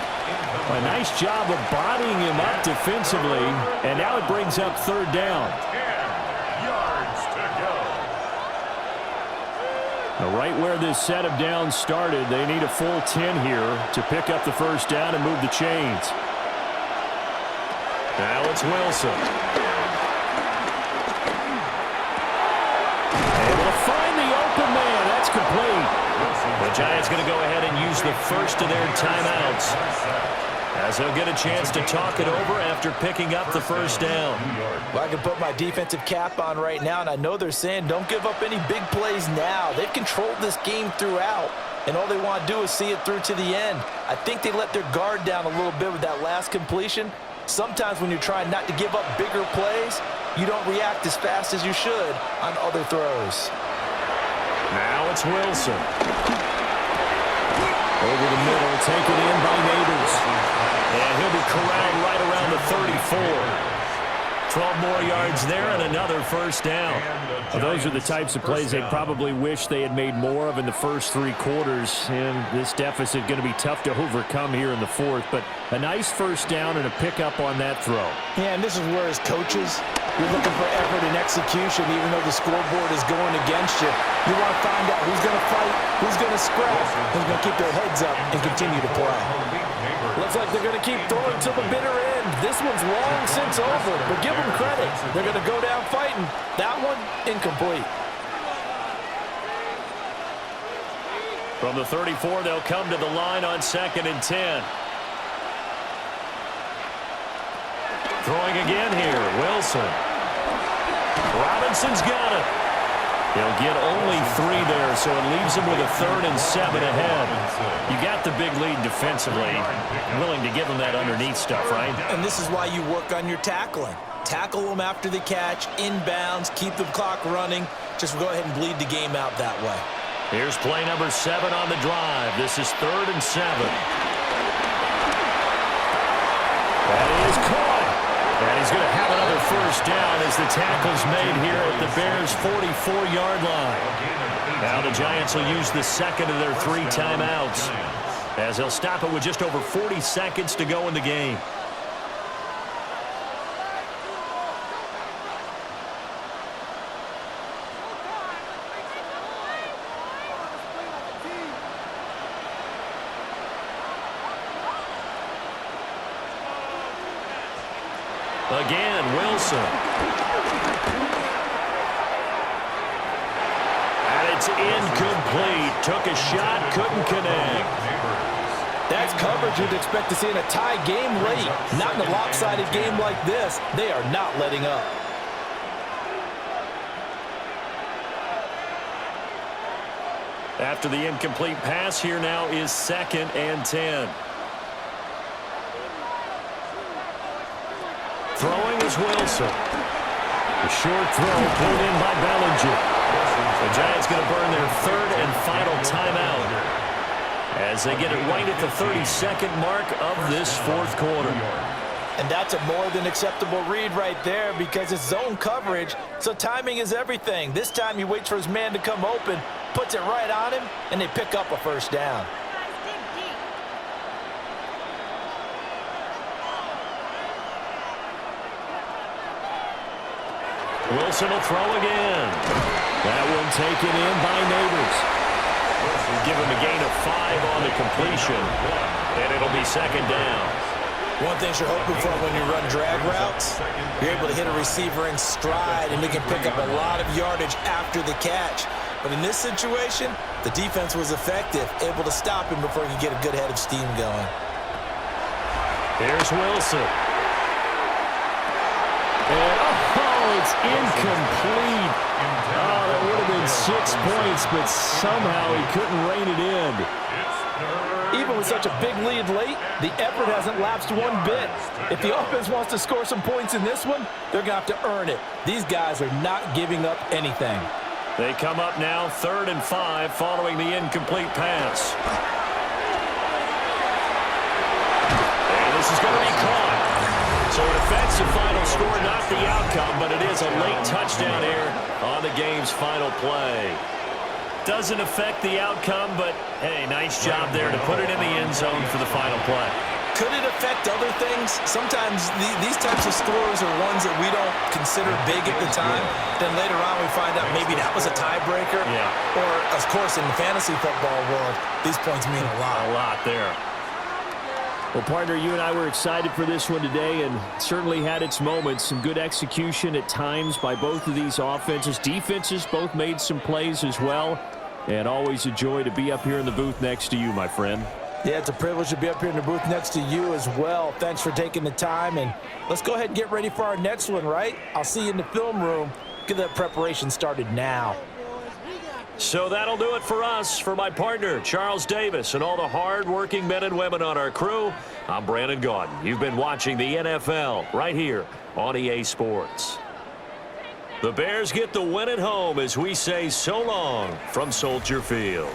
A nice job of bodying him up defensively, and now it brings up 3rd down. 10 yards to go. Now, right where this set of downs started, they need a full 10 here to pick up the 1st down and move the chains. Now it's Wilson. Able to find the open man. That's complete. The Giants going to go ahead and use the first of their timeouts, as they'll get a chance to talk it over after picking up the 1st down. Well, I can put my defensive cap on right now, and I know they're saying don't give up any big plays now. They've controlled this game throughout, and all they want to do is see it through to the end. I think they let their guard down a little bit with that last completion. Sometimes when you're trying not to give up bigger plays, you don't react as fast as you should on other throws. Now it's Wilson. Over the middle, taken in by Neighbors. And he'll be corralled right around the 34. 12 more yards there and another 1st down. Well, those are the types of plays they probably wish they had made more of in the first 3 quarters. And this deficit going to be tough to overcome here in the 4th. But a nice 1st down and a pickup on that throw. Yeah, and this is where as coaches, you're looking for effort and execution even though the scoreboard is going against you. You want to find out who's going to fight, who's going to scrap, who's going to keep their heads up and continue to play. Looks like they're going to keep throwing till the bitter end. This one's long since over, but give them credit. They're going to go down fighting. That one, incomplete. From the 34, they'll come to the line on 2nd and 10. Throwing again here, Wilson. Robinson's got it. He'll get only 3 there, so it leaves him with a 3rd and 7 ahead. You got the big lead defensively. Willing to give him that underneath stuff, right? And this is why you work on your tackling. Tackle them after the catch, inbounds, keep the clock running. Just go ahead and bleed the game out that way. Here's play number 7 on the drive. This is 3rd and 7. That is caught. And he's going to have another 1st down as the tackle's made here at the Bears' 44-yard line. Now the Giants will use the 2nd of their 3 timeouts, as they'll stop it with just over 40 seconds to go in the game. Again, Wilson. And it's incomplete. Took a shot, couldn't connect. That's coverage you'd expect to see in a tie game late. Not in a lopsided game like this. They are not letting up. After the incomplete pass, here now is 2nd and 10. Throwing is Wilson. A short throw pulled in by Bellinger. The Giants going to burn their 3rd and final timeout as they get it right at the 32nd mark of this 4th quarter. And that's a more than acceptable read right there because it's zone coverage, so timing is everything. This time he waits for his man to come open, puts it right on him, and they pick up a 1st down. Wilson will throw again. That one taken in by Neighbors. Give him a gain of 5 on the completion, and it'll be second down. One thing you're hoping for when you run drag routes, you're able to hit a receiver in stride, and they can pick up a lot of yardage after the catch. But in this situation, the defense was effective, able to stop him before he could get a good head of steam going. Here's Wilson. And, it's incomplete. Oh, that would have been 6 points, but somehow he couldn't rein it in. Even with such a big lead late, the effort hasn't lapsed one bit. If the offense wants to score some points in this one, they're going to have to earn it. These guys are not giving up anything. They come up now 3rd and 5 following the incomplete pass. And this is going to be caught. So it affects the final score, not the outcome, but it is a late touchdown here on the game's final play. Doesn't affect the outcome, but, hey, nice job there to put it in the end zone for the final play. Could it affect other things? Sometimes these types of scores are ones that we don't consider big at the time. Then later on we find out maybe that was a tiebreaker. Yeah. Or, of course, in the fantasy football world, these points mean a lot. A lot there. Well, partner, you and I were excited for this one today, and certainly had its moments. Some good execution at times by both of these offenses. Defenses both made some plays as well. And always a joy to be up here in the booth next to you, my friend. Yeah, it's a privilege to be up here in the booth next to you as well. Thanks for taking the time, and let's go ahead and get ready for our next one, right? I'll see you in the film room. Get that preparation started now. So that'll do it for us. For my partner, Charles Davis, and all the hard-working men and women on our crew, I'm Brandon Gaudin. You've been watching the NFL right here on EA Sports. The Bears get the win at home as we say so long from Soldier Field.